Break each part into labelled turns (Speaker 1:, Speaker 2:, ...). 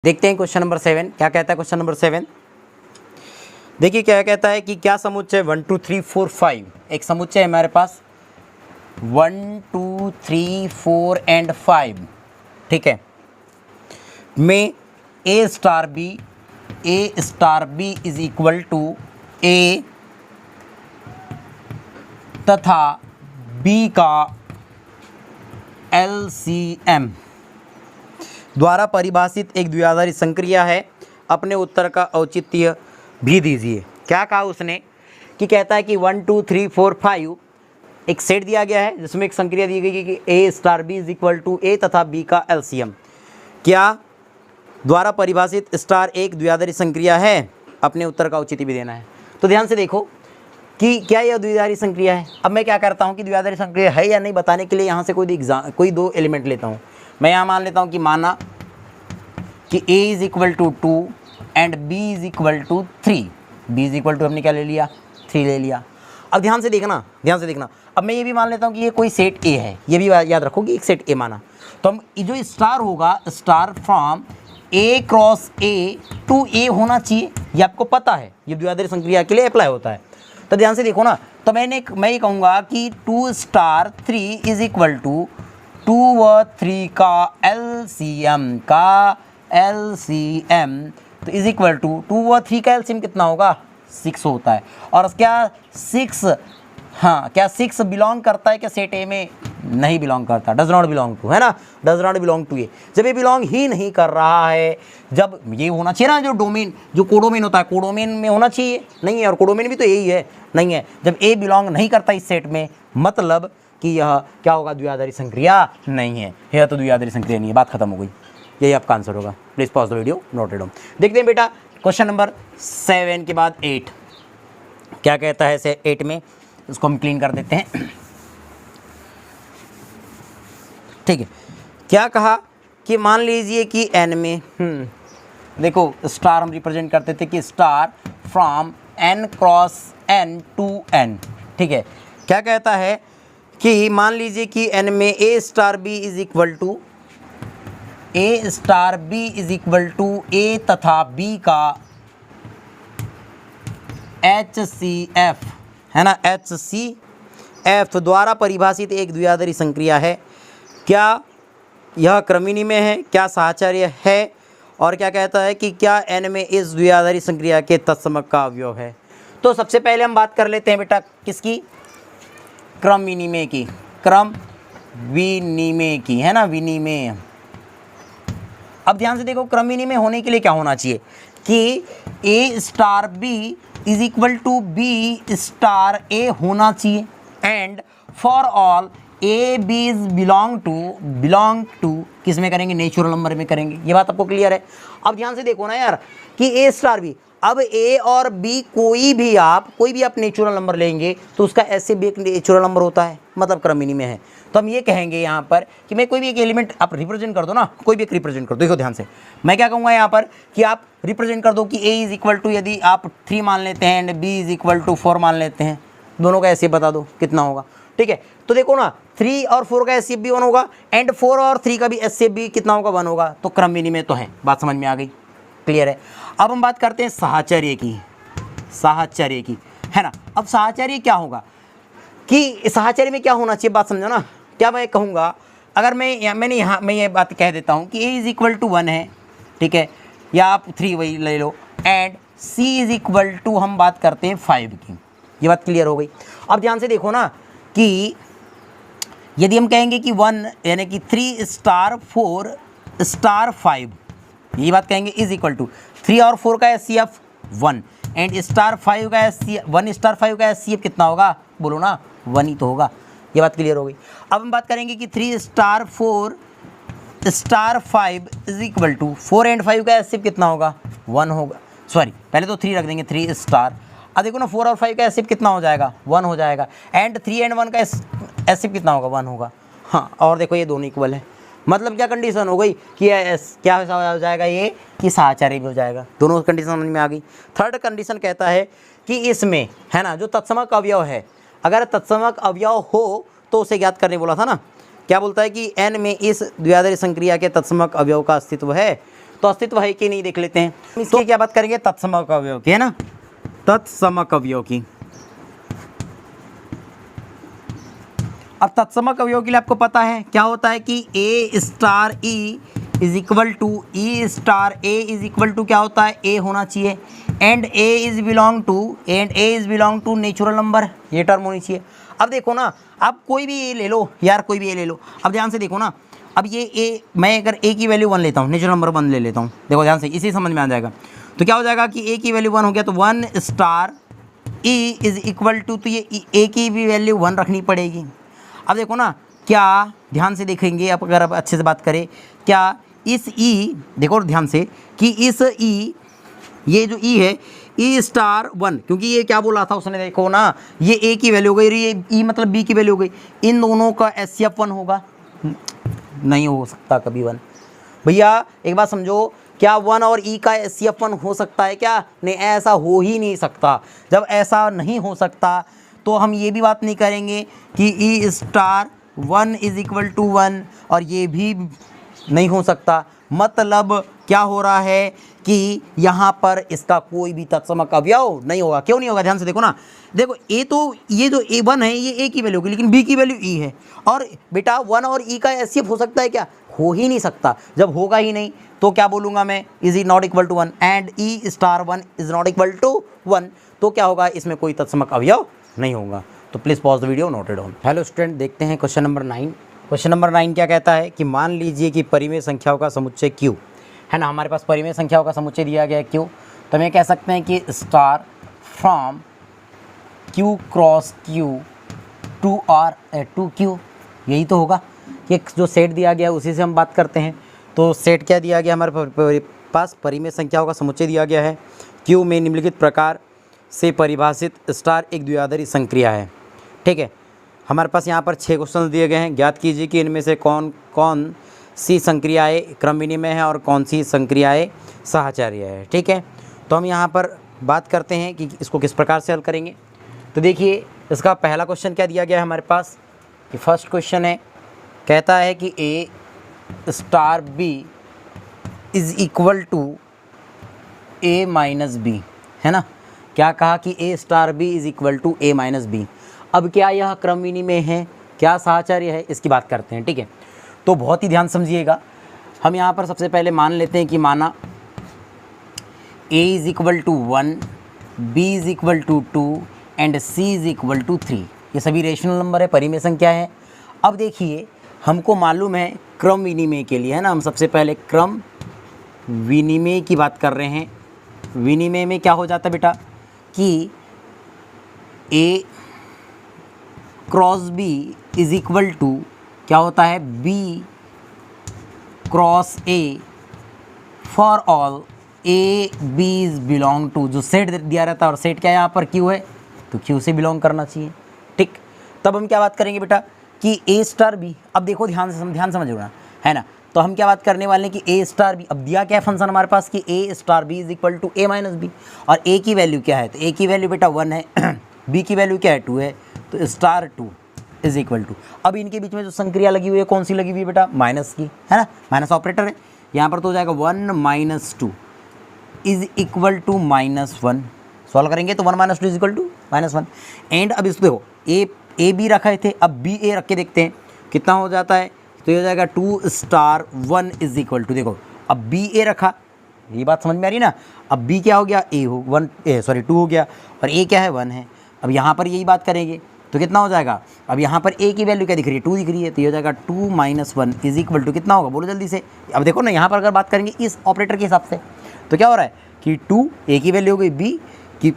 Speaker 1: देखते हैं question number 7 क्या कहता है। क्वेश्चन नंबर 7 देखिए क्या कहता है कि क्या समुच्चय 1 2 3 4 5 एक समुच्चय है हमारे पास 1 2 3 4 एंड 5, ठीक है, में A star B is equal to A तथा बी का LCM द्वारा परिभाषित एक द्विआधारी संक्रिया है। अपने उत्तर का औचित्य भी दीजिए। क्या कहा उसने कि कहता है कि 1 2 3 4 5 एक सेट दिया गया है जिसमें एक संक्रिया दी गई कि ए star B is equal to A तथा बी का LCM क्या द्वारा परिभाषित स्टार एक द्विआधारी संक्रिया है। अपने उत्तर का औचित्य भी देना है। तो ध्यान से देखो कि क्या यह द्विआधारी संक्रिया है। अब मैं क्या करता हूँ कि द्विआधारी संक्रिया है या नहीं बताने के लिए यहाँ से कोई दो एलिमेंट लेता हूँ। मैं यहाँ मान लेता हूँ कि माना कि a is equal to 2 and b is equal to 3। b is equal to हमने क्या ले लिया, 3 ले लिया। अब ध्यान से देखना अब मैं ये भी मान लेता हूँ कि ये कोई सेट a है, ये भी याद रखो कि एक सेट a माना। तो हम जो स्टार होगा star from a cross a to a होना चाहिए, ये आपको पता है, ये द्विआधारी संक्रिया के लिए अप्लाई होता है। तो ध्यान से देखो ना, तो मैं ये कहूँगा कि 2 स्टार 3 इज इक्वल टू 2 व 3 का LCM तो इज इक्वल टू 2 व 3 का LCM कितना होगा, 6 होता है। और क्या 6 क्या 6 बिलोंग करता है क्या सेट ए में, नहीं बिलोंग करता, डज नॉट बिलोंग टू, है ना, डज नॉट बिलोंग टू ए। जब ये बिलोंग ही नहीं कर रहा है, जब ये होना चाहिए ना जो डोमेन, जो कोडोमेन होता है, कोडोमेन में होना चाहिए, नहीं है, और कोडोमेन भी तो यही है, नहीं है। जब ए बिलोंग नहीं करता इस सेट में, मतलब कि यह क्या होगा, द्विआधारी संक्रिया नहीं है, यह तो द्विआधारी संक्रिया नहीं है, बात खत्म हो गई। यही आपका आंसर होगा। Please pause the video, note it down. देखते हैं बेटा क्वेश्चन नंबर 7 के बाद 8 क्या कहता है। 8 में इसको हम क्लीन कर देते हैं, ठीक है। क्या कहा कि मान लीजिए कि n में देखो स्टार हम रिप्रेजेंट करते थे कि star from n cross n to n, ठीक है। क्या कहता है कि मान लीजिए कि n में a star b is equal to a तथा b का HCF, है ना, HCF द्वारा परिभाषित एक द्विआधारी संक्रिया है। क्या यह क्रमिनी में है, क्या साहचर्य है, और क्या कहता है कि क्या n में इस द्विआधारी संक्रिया के तत्समक का अवयव है। तो सबसे पहले हम बात कर लेते हैं बेटा किसकी, क्रम विनिमय की, है ना, विनिमय। अब ध्यान से देखो, क्रम विनिमय होने के लिए क्या होना चाहिए कि a star b is equal to b star a होना चाहिए, and for all a b is belong to किस में करेंगे, नेचुरल नंबर में करेंगे। ये बात आपको क्लियर है। अब ध्यान से देखो ना यार कि a स्टार b, अब a और b कोई भी आप नेचुरल नंबर लेंगे तो उसका ऐसे भी एक नेचुरल नंबर होता है, मतलब क्रम विनिमय है। तो हम ये कहेंगे यहाँ पर कि मैं कोई भी एक एलिमेंट आप रिप्रेजेंट कर दो ना, कोई भी एक रिप्रेजेंट कर दो। देखो ध्यान से, मैं क्या कहूँगा यहाँ पर कि आप रिप्रेजेंट कर दो कि a इज इक्वल टू, यदि आप 3 मान लेते हैं and b is equal to 4 मान लेते हैं, दोनों का ऐसे बता दो कितना होगा, ठीक है। तो देखो ना 3 और 4 का HCF भी 1 होगा एंड 4 और 3 का भी HCF भी कितना होगा, 1 होगा। तो क्रम विनिमय तो है, बात समझ में आ गई, क्लियर है। अब हम बात करते हैं साहचर्य की, है ना। अब साहचर्य क्या होगा कि साहचर्य में क्या होना चाहिए, बात समझो ना। क्या मैं कहूँगा, अगर मैं ये बात कह देता हूँ कि a इज इक्वल टू 1 है, ठीक है, या आप 3 वही ले लो, and c is equal to हम बात करते हैं 5 की। ये बात क्लियर हो गई। अब ध्यान से देखो ना कि यदि हम कहेंगे कि 1 यानी कि 3 स्टार 4 स्टार 5, ये बात कहेंगे इज इक्वल टू 3 और 4 का HCF 1 एंड स्टार 5 का HCF 1 स्टार 5 का HCF कितना होगा, बोलो ना, 1 ही तो होगा। ये बात क्लियर हो गई। अब हम बात करेंगे कि 3 star 4 star 5 is equal to 4 and 5 का HCF कितना होगा, 1 होगा। सॉरी, पहले तो 3 रख देंगे, 3 स्टार। अब देखो ना 4 और 5 का HCF कितना हो जाएगा, 1 हो जाएगा, एंड 3 एंड 1 का HCF कितना होगा, 1 होगा। हाँ, और देखो ये दोनों इक्वल है, मतलब क्या कंडीशन हो गई कि क्या हो जाएगा, ये कि साहचर्य भी हो जाएगा। दोनों कंडीशन समझ में आ गई। थर्ड कंडीशन कहता है कि इसमें, है ना, जो तत्समक अवयव है, अगर तत्समक अवयव हो तो उसे ज्ञात करने बोला था ना। क्या बोलता है कि n में इस द्विआधारी संक्रिया के तत्समक अवयव का अस्तित्व है। तो अस्तित्व है कि नहीं देख लेते हैं। इसकी क्या बात करेंगे, तत्समक अवयव की, है ना, तत्समक अवयव की। अब तत्समक अवयव के लिए आपको पता है क्या होता है कि ए star E is equal to E star A is equal to क्या होता है, ए होना चाहिए, and A is belong to natural number, ये टर्म होनी चाहिए। अब देखो ना, आप कोई भी ए ले लो यार, कोई भी ए ले लो, अब ध्यान से देखो ना, अब ये ए, मैं अगर ए की वैल्यू 1 लेता हूँ, नेचुरल नंबर 1 ले लेता हूँ, देखो ध्यान से, इसी समझ में आ जाएगा। तो क्या हो जाएगा कि ए की वैल्यू 1 हो गया, तो 1 star E is equal to, तो ये ए की भी वैल्यू 1 रखनी पड़ेगी। अब देखो ना, क्या ध्यान से देखेंगे आप, अगर आप अच्छे से बात करें, क्या इस ई, देखो ध्यान से कि इस ई, ये जो ई है, ई स्टार 1, क्योंकि ये क्या बोला था उसने, देखो ना, ये ए की वैल्यू हो गई, ये ई मतलब बी की वैल्यू हो गई, इन दोनों का HCF 1 होगा, नहीं हो सकता कभी 1। भैया एक बात समझो, क्या 1 और ई का HCF 1 हो सकता है क्या, नहीं, ऐसा हो ही नहीं सकता। जब ऐसा नहीं हो सकता तो हम ये भी बात नहीं करेंगे कि ई स्टार 1 इज इक्वल टू 1, और ये भी नहीं हो सकता। मतलब क्या हो रहा है कि यहाँ पर इसका कोई भी तत्समक अवयव नहीं होगा। क्यों नहीं होगा, ध्यान से देखो ना, देखो ए तो, ये जो A1 है ये ए की वैल्यू होगी, लेकिन बी की वैल्यू ई है, और बेटा 1 और ई का HCF हो सकता है क्या, हो ही नहीं सकता। जब होगा ही नहीं तो क्या बोलूँगा मैं, is e not equal to 1 and e star 1 is not equal to 1, तो क्या होगा, इसमें कोई तत्समक अवयव नहीं होगा। तो please pause the video, note it down. Hello student, देखते हैं क्वेश्चन नंबर 9। क्वेश्चन नंबर 9 क्या कहता है कि मान लीजिए कि परिमेय संख्याओं का समुच्चय Q है ना, हमारे पास परिमेय संख्याओं का समुच्चय दिया गया है Q, तो हम ये कह सकते हैं कि star from Q cross Q to R to Q, यही तो होगा कि जो सेट दिया गया है उसी से हम बात करते हैं। तो सेट क्या दिया गया, हमारे पास परिमेय संख्याओं का समुच्चय दिया गया है Q में निम्नलिखित प्रकार से परिभाषित स्टार एक द्विआधारी संक्रिया है। ठीक है, हमारे पास यहाँ पर 6 क्वेश्चन दिए गए हैं। ज्ञात कीजिए कि इनमें से कौन कौन सी संक्रियाएँ क्रम विनिमय है और कौन सी संक्रियाएँ साहचर्य है। ठीक है, तो हम यहाँ पर बात करते हैं कि इसको किस प्रकार से हल करेंगे। तो देखिए, इसका पहला क्वेश्चन क्या दिया गया है हमारे पास, कि फर्स्ट क्वेश्चन है, कहता है कि ए star B is equal to A minus B, है ना। क्या कहा कि ए star B is equal to A minus B. अब क्या यह क्रम विनिमय है, क्या साहचर्य है, इसकी बात करते हैं। ठीक है, तो बहुत ही ध्यान समझिएगा। हम यहाँ पर सबसे पहले मान लेते हैं कि माना a is equal to 1, b is equal to 2 and c is equal to 3, ये सभी रेशनल नंबर है, परिमेय संख्या है। अब देखिए, हमको मालूम है क्रम विनिमय के लिए, है ना, हम सबसे पहले क्रम विनिमय की बात कर रहे हैं। विनिमय में क्या हो जाता है बेटा कि a cross b is equal to क्या होता है, b cross a for all a b is belong to, जो सेट दिया रहता है, और सेट क्या है यहाँ पर Q है, तो Q से बिलोंग करना चाहिए। ठीक, तब हम क्या बात करेंगे बेटा कि a स्टार b, अब देखो ध्यान समझना, है ना। तो हम क्या बात करने वाले हैं कि a स्टार b, अब दिया क्या है फंक्शन हमारे पास कि a star b is equal to a minus B, और a की वैल्यू क्या है, तो a की वैल्यू बेटा 1 है b की वैल्यू क्या है, 2 है, तो स्टार 2 इज इक्वल टू, अब इनके बीच में जो संक्रिया लगी हुई है कौन सी लगी हुई है बेटा, माइनस की, है ना, माइनस ऑपरेटर है यहाँ पर, तो हो जाएगा 1 minus 2 is equal to -1। Solve करेंगे तो 1 minus 2 is equal to -1। And अब इसको देखो, ए बी रखे थे, अब बी ए रख के देखते हैं कितना हो जाता है, तो ये हो जाएगा 2 स्टार 1 इज इक्वल टू, देखो अब बी ए रखा, ये बात समझ में आ रही ना। अब बी क्या हो गया, ए हो 2 हो गया, और ए क्या है 1 है। अब यहाँ पर यही बात करेंगे तो कितना हो जाएगा, अब यहाँ पर ए की वैल्यू क्या दिख रही है, 2 दिख रही है, तो ये हो जाएगा 2 माइनस 1 इज इक्वल टू कितना होगा, बोलो जल्दी से। अब देखो ना, यहाँ पर अगर बात करेंगे इस ऑपरेटर के हिसाब से, तो क्या हो रहा है कि 2 ए की वैल्यू हो गई, बी की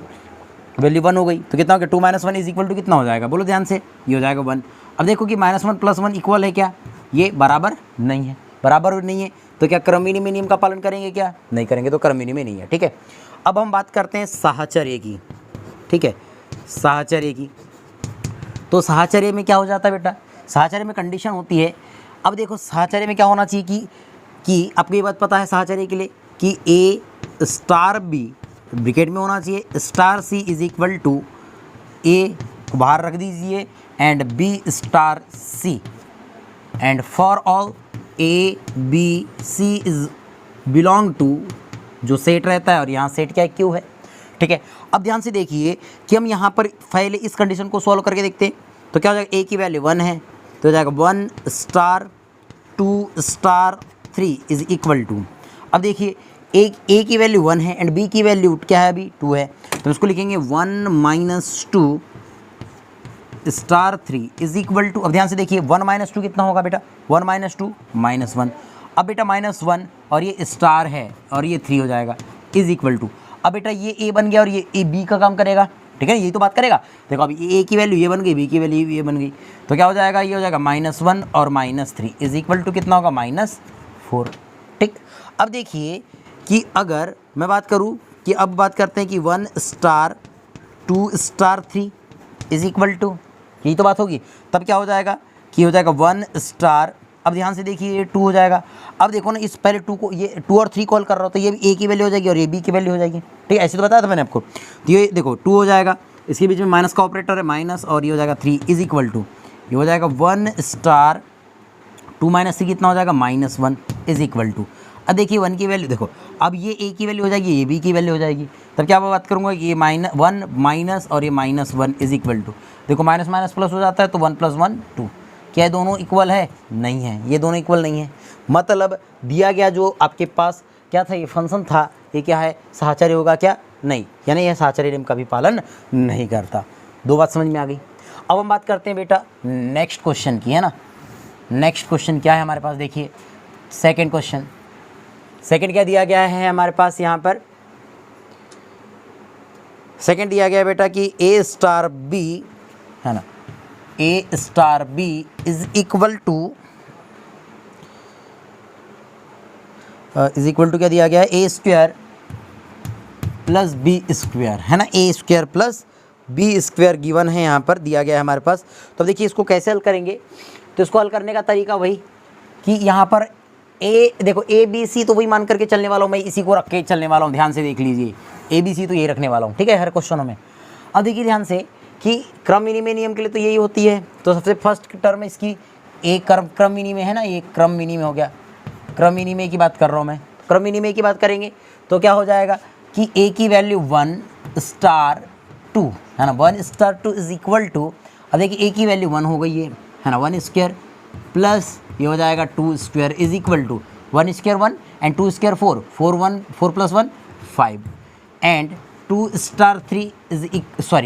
Speaker 1: वैल्यू 1 हो गई, तो कितना हो गया, 2 माइनस 1 इज इक्वल टू कितना हो जाएगा, बोलो ध्यान से, ये हो जाएगा 1। अब देखो कि -1 + 1 इक्वल है क्या, ये बराबर नहीं है, बराबर नहीं है, तो क्या क्रम विनिमय नियम का पालन करेंगे, क्या नहीं करेंगे, तो क्रम विनिमय नहीं है। ठीक है, अब हम बात करते हैं साहचर्य की। ठीक है, साहचर्य की, तो साहचर्य में क्या हो जाता है बेटा, साहचर्य में कंडीशन होती है। अब देखो साहचर्य में क्या होना चाहिए कि आपको ये बात पता है साहचर्य के लिए कि ए स्टार बी ब्रैकेट में होना चाहिए, star C is equal to A को बाहर रख दीजिए and B star C, and for all A B C is belong to जो सेट रहता है, और यहाँ सेट क्या है, क्यू है। ठीक है, अब ध्यान से देखिए कि हम यहाँ पर पहले इस कंडीशन को सॉल्व करके देखते हैं। तो क्या हो जाएगा, ए की वैल्यू 1 है तो हो जाएगा 1 star 2 star 3 is equal to, अब देखिए ए की वैल्यू 1 है एंड बी की वैल्यू क्या है, अभी 2 है, तो इसको लिखेंगे 1 minus 2 star 3 is equal to, अब ध्यान से देखिए 1 माइनस 2 कितना होगा बेटा, 1 माइनस 2 माइनस 1, अब बेटा -1 और ये स्टार है और ये 3 हो जाएगा इज इक्वल टू, अब बेटा ये ए बन गया और ये ए बी का काम करेगा। ठीक है, यही तो बात करेगा। देखो अभी ए की वैल्यू ये बन गई, बी की वैल्यू ये बन गई, तो क्या हो जाएगा, ये हो जाएगा -1 और -3 इज इक्वल टू कितना होगा, -4। ठीक, अब देखिए कि अगर मैं बात करूँ कि अब बात करते हैं कि 1 star 2 star 3 is equal to, यही तो बात होगी, तब क्या हो जाएगा कि हो जाएगा 1 स्टार, अब ध्यान से देखिए ये 2 हो जाएगा। अब देखो ना, इस पहले 2 को, ये 2 और 3 कॉल कर रहा हो तो ये भी ए की वैल्यू हो जाएगी और ये बी की वैल्यू हो जाएगी। ठीक है, ऐसे तो बताया था मैंने आपको। तो ये देखो 2 हो जाएगा, इसके बीच में माइनस का ऑपरेटर है माइनस, और ये हो जाएगा 3 इज इक्वल टू, ये हो जाएगा 1 स्टार 2 माइनस 3 कितना हो जाएगा, -1 इज इक्वल टू, अब देखिए 1 की वैल्यू देखो, अब ये ए की वैल्यू हो जाएगी, ये बी की वैल्यू हो जाएगी, तब क्या मैं बात करूँगा कि ये -1 माइनस और ये -1 इज इक्वल टू, देखो माइनस माइनस प्लस हो जाता है तो 1 + 1 2, क्या ये दोनों इक्वल है, नहीं है, ये दोनों इक्वल नहीं है, मतलब दिया गया जो आपके पास क्या था, ये फंक्शन था, ये क्या है, साहचर्य होगा क्या, नहीं, यानी यह साहचर्य नियम का भी पालन नहीं करता। दो बात समझ में आ गई। अब हम बात करते हैं बेटा नेक्स्ट क्वेश्चन की, है ना। नेक्स्ट क्वेश्चन क्या है हमारे पास, देखिए सेकंड क्वेश्चन, सेकंड क्या दिया गया है हमारे पास, यहाँ पर सेकंड दिया गया है बेटा कि ए स्टार बी, है ना, ए star B is equal to क्या दिया गया है, A square plus B square, है ना, A square plus B square given है, यहाँ पर दिया गया है हमारे पास। तो देखिए इसको कैसे हल करेंगे, तो इसको हल करने का तरीका वही कि यहाँ पर ए देखो ए बी सी तो वही मान करके चलने वाला हूँ, मैं इसी को रख के चलने वाला हूँ, ध्यान से देख लीजिए, ए बी सी तो यही रखने वाला हूँ। ठीक है, हर क्वेश्चनों में। अब देखिए ध्यान से कि क्रम विनिमय नियम के लिए तो यही होती है, तो सबसे फर्स्ट टर्म इसकी एक क्रम विनिमय है ना, ये क्रम विनिमय हो गया, क्रम विनिमय की बात कर रहा हूँ मैं, क्रम विनिमय की बात करेंगे तो क्या हो जाएगा कि ए की वैल्यू 1 स्टार 2, है ना, 1 स्टार 2 इज इक्वल टू, अब देखिए ए की वैल्यू 1 हो गई है ना, 1 स्क्वायर प्लस ये हो जाएगा 2 square is equal to 1 square 1 and 2 square 4, 4 + 1 5 and 2 star 3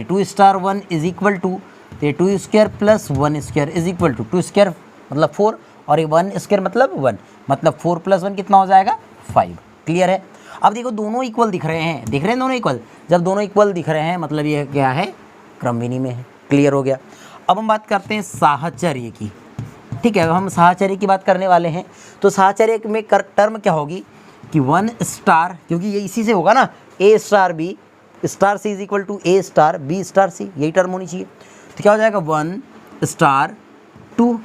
Speaker 1: 2 star 1 is equal to, तो ये 2 square plus 1 square is equal to 2 square मतलब 4 और ये 1 स्क्वायर मतलब 1, मतलब 4 + 1 कितना हो जाएगा 5। क्लियर है। अब देखो दोनों इक्वल दिख रहे हैं, दिख रहे हैं दोनों इक्वल, जब दोनों इक्वल दिख रहे हैं मतलब ये क्या है, क्रम विनिमय है। क्लियर हो गया। अब हम बात करते हैं साहचर्य की। ठीक है, हम साहचर्य की बात करने वाले हैं। तो साहचर्य में टर्म क्या होगी कि 1 स्टार, क्योंकि ये इसी से होगा ना, ए star B star C is equal to A star B star C, यही टर्म होनी चाहिए। तो क्या हो जाएगा 1 star 2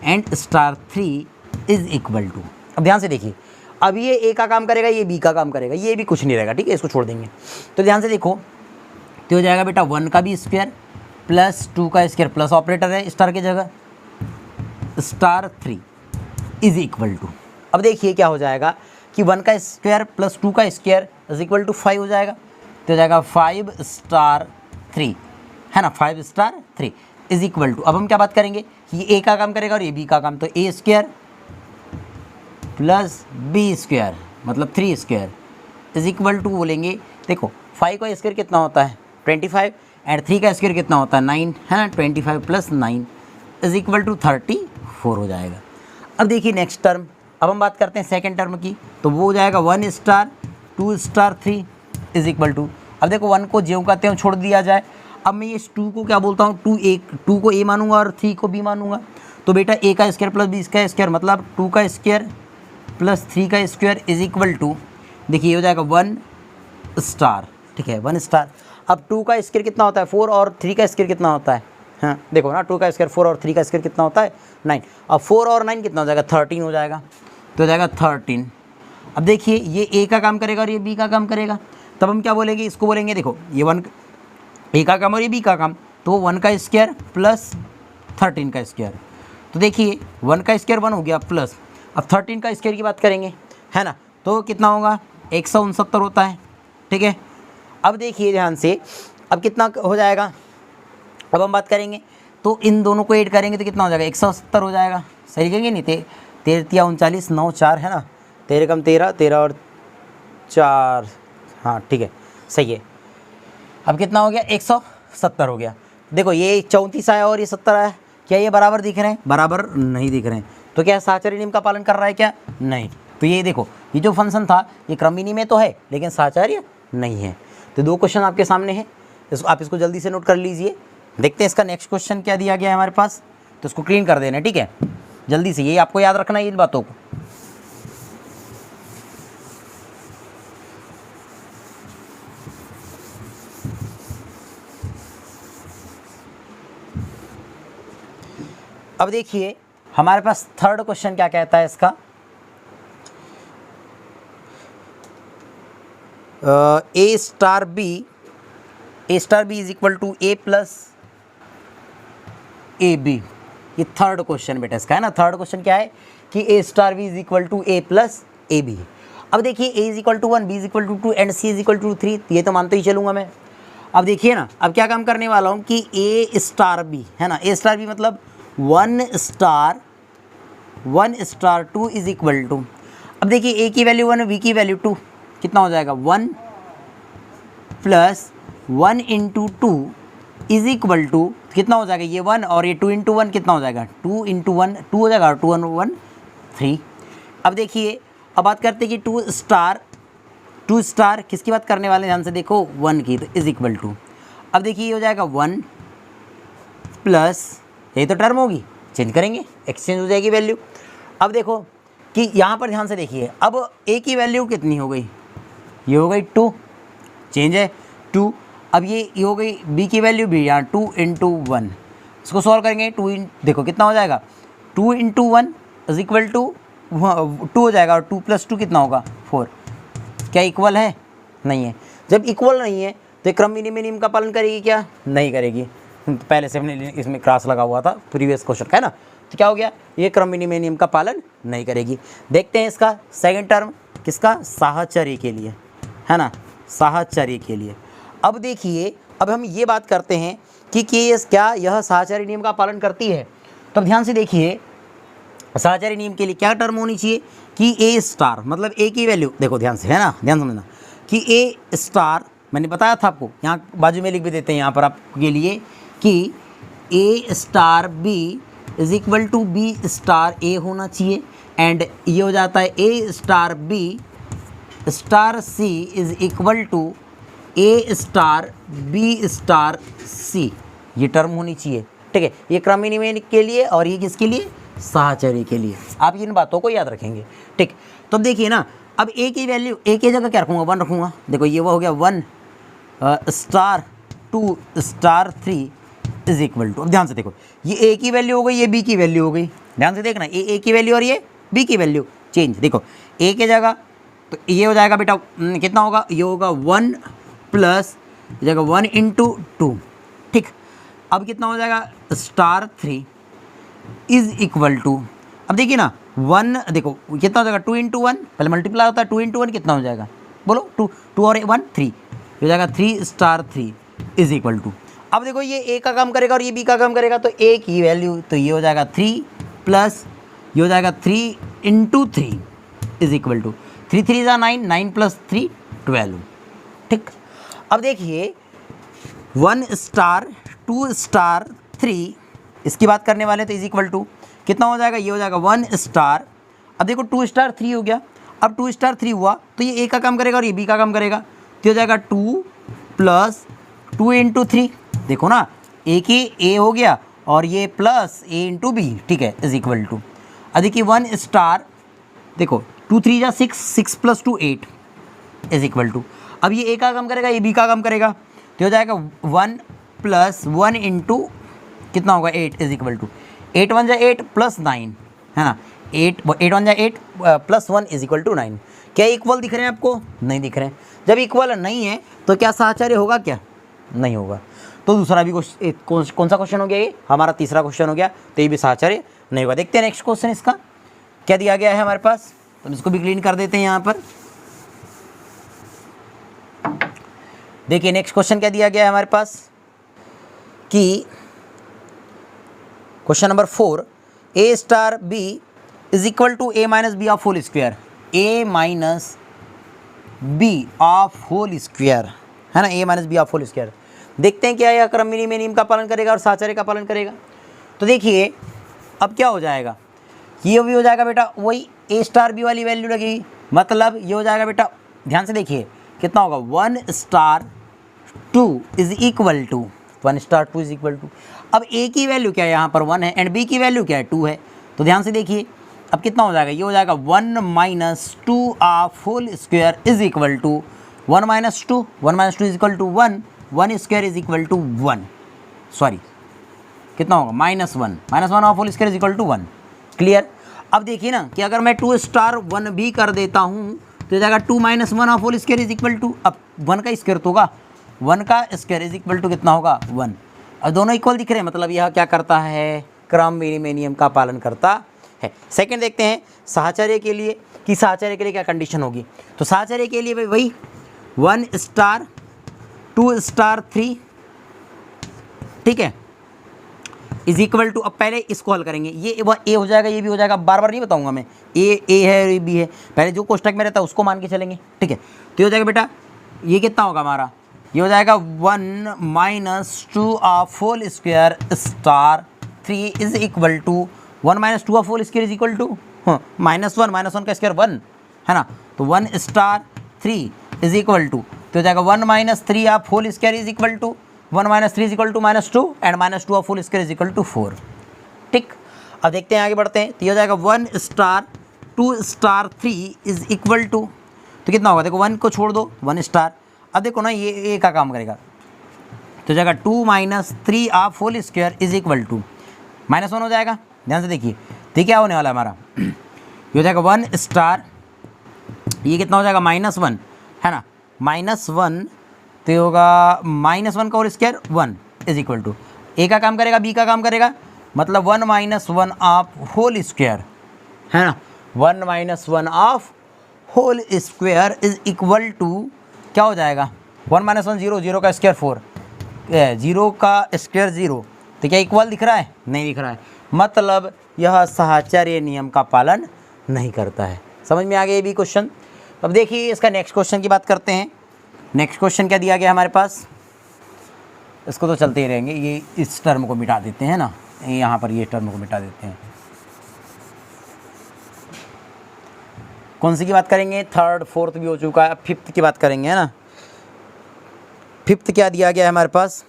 Speaker 1: and star 3 is equal to, अब ध्यान से देखिए, अब ये ए का काम करेगा, ये बी का काम करेगा, ये भी कुछ नहीं रहेगा। ठीक है, इसको छोड़ देंगे। तो ध्यान से देखो, तो हो जाएगा बेटा 1 का भी स्क्वायर प्लस 2 का स्क्वायर प्लस ऑपरेटर है स्टार की जगह, स्टार 3 इज इक्वल टू, अब देखिए क्या हो जाएगा कि 1 का स्क्वायर प्लस 2 का स्क्वायर इज इक्वल टू 5 हो जाएगा। तो हो जाएगा 5 स्टार 3, है ना, 5 स्टार 3 इज इक्वल टू, अब हम क्या बात करेंगे कि ये ए का काम करेगा और ये बी का काम, तो ए स्क्वायर प्लस बी स्क्वायर मतलब 3 स्क्वायर इज इक्वल टू बोलेंगे, देखो 5 का स्क्वायर कितना होता है 25 एंड 3 का स्क्वायर कितना होता है 9, है ना, 25 + 9 इज इक्वल टू 34 हो जाएगा। अब देखिए नेक्स्ट टर्म, अब हम बात करते हैं सेकंड टर्म की, तो वो हो जाएगा 1 star 2 star 3 is equal to, अब देखो 1 को ज्यों कहते हैं छोड़ दिया जाए। अब मैं इस 2 को क्या बोलता हूँ, 2 को ए मानूंगा और 3 को बी मानूंगा। तो बेटा ए का स्क्वायर प्लस बी का स्क्वायर मतलब 2 का स्क्वायर प्लस 3 का स्क्वायर इज इक्वल टू, देखिए ये हो जाएगा 1 स्टार। ठीक है, 1 स्टार। अब 2 का स्क्वायर कितना होता है 4 और 3 का स्क्वायर कितना होता है, हाँ देखो ना, 2 का स्क्वायर 4 और 3 का स्क्वायर कितना होता है 9। अब 4 और 9 कितना हो जाएगा 13 हो जाएगा, तो हो जाएगा 13। अब देखिए ये ए का काम करेगा और ये बी का काम करेगा, तब हम क्या बोलेंगे, इसको बोलेंगे, देखो ये 1 ए का काम और ये बी का काम, तो 1 का स्क्वायर प्लस 13 का स्क्वायर। तो देखिए 1 का स्क्वायर 1 हो गया प्लस, अब 13 का स्क्वायर की बात करेंगे, है ना, तो कितना होगा 169 होता है, ठीक है। अब देखिए ध्यान से, अब कितना हो जाएगा, अब हम बात करेंगे तो इन दोनों को ऐड करेंगे तो कितना हो जाएगा 170 हो जाएगा, सही कहेंगे नहीं, 13 39 9 4 है ना, 13 कम 13 13 और 4, हाँ ठीक है सही है। अब कितना हो गया 170 हो गया। देखो ये 34 आया और ये 70 आया, क्या ये बराबर दिख रहे हैं? बराबर नहीं दिख रहे हैं, तो क्या साहचर्य नियम का पालन कर रहा है क्या? नहीं। तो ये देखो ये जो फंक्शन था ये क्रमविनिमय में तो है लेकिन साहचर्य नहीं है। तो 2 क्वेश्चन आपके सामने हैं, आप इसको जल्दी से नोट कर लीजिए। देखते हैं इसका नेक्स्ट क्वेश्चन क्या दिया गया है हमारे पास, तो इसको क्लीन कर देना, ठीक है, जल्दी से, ये आपको याद रखना है इन बातों को। अब देखिए हमारे पास थर्ड क्वेश्चन क्या कहता है इसका, a star B is equal to a plus a b. ये थर्ड क्वेश्चन बेटा इसका है ना। थर्ड क्वेश्चन क्या है कि ए star B is equal to a plus a b. अब देखिए a is equal to 1, b is equal to 2 and c is equal to 3, ये तो मानते ही चलूँगा मैं। अब देखिए ना, अब क्या काम करने वाला हूँ कि ए स्टार बी है ना, ए स्टार बी मतलब 1 स्टार 2 इज इक्वल टू, अब देखिए ए की वैल्यू 1 बी की वैल्यू 2, कितना हो जाएगा 1 plus 1 into 2 is equal to कितना हो जाएगा, ये 1 और ये 2 इंटू 1 कितना हो जाएगा 2 इंटू 1 2 हो जाएगा, 2 1 1 3। अब देखिए अब बात करते हैं कि 2 स्टार किसकी बात करने वाले हैं, ध्यान से देखो 1 की, तो इज इक्वल टू, अब देखिए ये हो जाएगा 1 प्लस, ये तो टर्म होगी, चेंज करेंगे, एक्सचेंज हो जाएगी वैल्यू। अब देखो कि यहाँ पर ध्यान से देखिए, अब ए की वैल्यू कितनी हो गई, ये हो गई 2, चेंज है 2। अब ये हो गई बी की वैल्यू भी यहाँ 2 इंटू 1, इसको सॉल्व करेंगे, देखो कितना हो जाएगा 2 इंटू 1 इज इक्वल टू 2 हो जाएगा, और 2 प्लस 2 कितना होगा 4। क्या इक्वल है? नहीं है। जब इक्वल नहीं है तो क्रमविनिमय नियम का पालन करेगी क्या? नहीं करेगी। पहले से हमने इसमें क्रॉस लगा हुआ था प्रीवियस क्वेश्चन का है ना, तो क्या हो गया, ये क्रमविनिमय नियम का पालन नहीं करेगी। देखते हैं इसका सेकंड टर्म, किसका, साहचर्य के लिए है ना, साहचर्य के लिए। अब देखिए अब हम ये बात करते हैं कि क्या यह साहचर्य नियम का पालन करती है। तो ध्यान से देखिए साहचर्य नियम के लिए क्या टर्म होनी चाहिए कि ए स्टार मतलब ए की वैल्यू, देखो ध्यान से है ना, ध्यान समझना कि ए स्टार, मैंने बताया था आपको, यहाँ बाजू में लिख भी देते हैं यहाँ पर आपके लिए कि ए star B is equal to b star a होना चाहिए, एंड ये हो जाता है a star B star C is equal to A star B star c, ये टर्म होनी चाहिए, ठीक है। ये क्रमविनिमय के लिए और ये किसके लिए, साहचर्य के लिए। आप इन बातों को याद रखेंगे, ठीक। तो अब देखिए ना, अब ए की वैल्यू, ए की जगह क्या रखूँगा 1 रखूँगा, देखो ये वो हो गया 1 star 2 star 3 is equal to, अब ध्यान से देखो ये ए की वैल्यू हो गई, ये बी की वैल्यू हो गई, ध्यान से देखना, ये ए की वैल्यू और ये बी की वैल्यू चेंज, देखो ए की जगह तो ये हो जाएगा बेटा कितना होगा, ये होगा 1 प्लस जगह 1 इंटू 2, ठीक। अब कितना हो जाएगा स्टार 3 इज इक्वल टू, अब देखिए ना 1, देखो कितना हो जाएगा 2 इंटू 1, पहले मल्टीप्लाई होता है 2 इंटू 1 कितना हो जाएगा, बोलो 2 और 1 3, हो जाएगा 3 स्टार 3 इज इक्वल टू। अब देखो ये ए का काम करेगा और ये बी का काम करेगा, तो ए की वैल्यू तो ये हो जाएगा 3 प्लस ये हो जाएगा 3 इंटू 3 इज इक्वल टू 3 3 जा 9, 9 प्लस 3 12, ठीक। अब देखिए 1 स्टार 2 स्टार 3 इसकी बात करने वाले तो इज इक्वल टू कितना हो जाएगा, ये हो जाएगा 1 स्टार, अब देखो 2 स्टार 3 हो गया, अब 2 स्टार 3 हुआ तो ये ए का काम करेगा और ये बी का काम करेगा, तो हो जाएगा 2 प्लस 2 इंटू 3, देखो ना ए की ए हो गया और ये प्लस ए इंटू बी, ठीक है, इज इक्वल टू, अब देखिए 1 स्टार, देखो 2 3 जा 6, 6 प्लस 2 8 इज इक्वल टू, अब ये ए का काम करेगा ये बी का काम करेगा, तो हो जाएगा 1 प्लस 1 इंटू कितना होगा 8 इज इक्वल टू 8 1 जा 8 प्लस 9 है ना, 8 1 जा 8 प्लस 1 इज इक्वल टू 9। क्या इक्वल दिख रहे हैं आपको? नहीं दिख रहे हैं। जब इक्वल नहीं है तो क्या साहचर्य होगा? क्या नहीं होगा। तो दूसरा भी कौन सा क्वेश्चन हो गया, ये हमारा तीसरा क्वेश्चन हो गया, तो ये भी साहचर्य नहीं होगा। देखते हैं नेक्स्ट क्वेश्चन इसका क्या दिया गया है हमारे पास, तो इसको भी क्लीन कर देते हैं यहाँ पर। देखिए नेक्स्ट क्वेश्चन क्या दिया गया है हमारे पास कि question number 4, a star B is equal to A minus b of whole square, a minus b of whole square है ना, a minus b of whole square. देखते हैं क्या यह क्रम विनिमय नियम का पालन करेगा और साहचर्य का पालन करेगा। तो देखिए अब क्या हो जाएगा, ये भी हो जाएगा बेटा वही ए स्टार बी वाली वैल्यू लगेगी, मतलब ये हो जाएगा बेटा, ध्यान से देखिए कितना होगा, 1 star 2 is equal to 1 star 2 is equal to, अब ए की वैल्यू क्या है यहाँ पर 1 है एंड बी की वैल्यू क्या है 2 है, तो ध्यान से देखिए अब कितना हो जाएगा, ये हो जाएगा 1 minus 2 of whole square is equal to 1 minus 2 is equal to 1, 1 square is equal to 1, sorry कितना होगा -1 of whole square is equal to 1। Clear. अब देखिए ना कि अगर मैं 2 स्टार 1 भी कर देता हूँ तो हो जाएगा 2 minus 1 of whole square is equal to, अब 1 का स्क्वायर तो होगा, 1 का स्क्वायर इज इक्वल टू कितना होगा 1, और दोनों इक्वल दिख रहे हैं, मतलब यह क्या करता है, क्रम विनिमय नियम का पालन करता है। सेकंड देखते हैं साहचर्य के लिए कि साहचर्य के लिए क्या कंडीशन होगी। तो साहचर्य के लिए भाई वही 1 स्टार 2 स्टार 3, ठीक है, इज इक्वल टू, अब पहले इसको हल करेंगे, ये ए हो जाएगा, ये भी हो जाएगा, बार बार नहीं बताऊंगा मैं, ए है ये बी है, पहले जो कोष्टक में रहता है उसको मान के चलेंगे, ठीक है। तो ये हो जाएगा बेटा, ये कितना होगा हमारा, ये हो जाएगा 1 minus 2 of whole square star 3 is equal to 1 minus 2 of whole square is equal to -1 का स्क्वायर 1 है ना, तो 1 स्टार 3 इज इक्वल टू, तो हो जाएगा 1 minus 3 of whole square is equal to 1 minus 3 is equal to -2 and -2 of whole square is equal to 4। ठीक, अब देखते हैं आगे बढ़ते हैं। तो ये हो जाएगा 1 star 2 star 3 is equal to, तो कितना होगा, देखो 1 को छोड़ दो 1 स्टार, अब देखो ना ये का काम करेगा, तो जाएगा 2 minus 3 of whole square is equal to -1 हो जाएगा। ध्यान से देखिए, तो क्या होने वाला है हमारा, ये हो जाएगा 1 स्टार, ये कितना हो जाएगा -1 है ना, -1, तो ये होगा -1 का whole square 1 is equal to, a का काम करेगा बी का काम करेगा, मतलब 1 माइनस 1 ऑफ होल स्क्वायर है ना, 1 minus 1 of whole square is equal to क्या हो जाएगा, 1 माइनस 1 0, 0 का स्क्वायर 4, 0 का स्क्वायर 0, तो क्या इक्वल दिख रहा है, नहीं दिख रहा है, मतलब यह साहचर्य नियम का पालन नहीं करता है। समझ में आ गया ये भी क्वेश्चन। अब देखिए इसका नेक्स्ट क्वेश्चन की बात करते हैं। नेक्स्ट क्वेश्चन क्या दिया गया हमारे पास, इसको तो चलते ही रहेंगे, ये इस टर्म को मिटा देते हैं ना, यहाँ पर ये टर्म को मिटा देते हैं। कौन सी की बात करेंगे, थर्ड फोर्थ भी हो चुका है, अब फिफ्थ की बात करेंगे है ना। फिफ्थ क्या दिया गया है हमारे पास,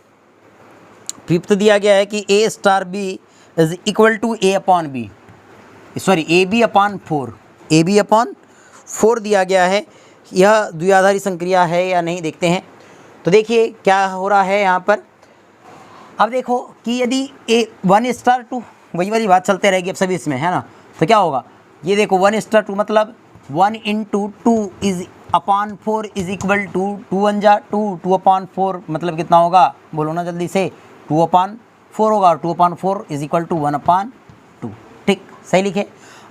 Speaker 1: फिफ्थ दिया गया है कि ए star B is equal to a upon b, sorry a b upon 4, a b upon 4 दिया गया है। यह द्विआधारी संक्रिया है या नहीं देखते हैं। तो देखिए क्या हो रहा है यहाँ पर, अब देखो कि यदि ए 1 स्टार 2, वही वाली बात चलते रहेगी अब सभी इसमें है ना, तो क्या होगा, ये देखो 1 स्टार 2 मतलब 1 into 2 is upon 4 is equal to 2 1 जा 2, 2 अपॉन 4 मतलब कितना होगा, बोलो ना जल्दी से, 2 अपॉन 4 होगा, और 2 upon 4 is equal to 1 upon 2। ठीक, सही लिखे।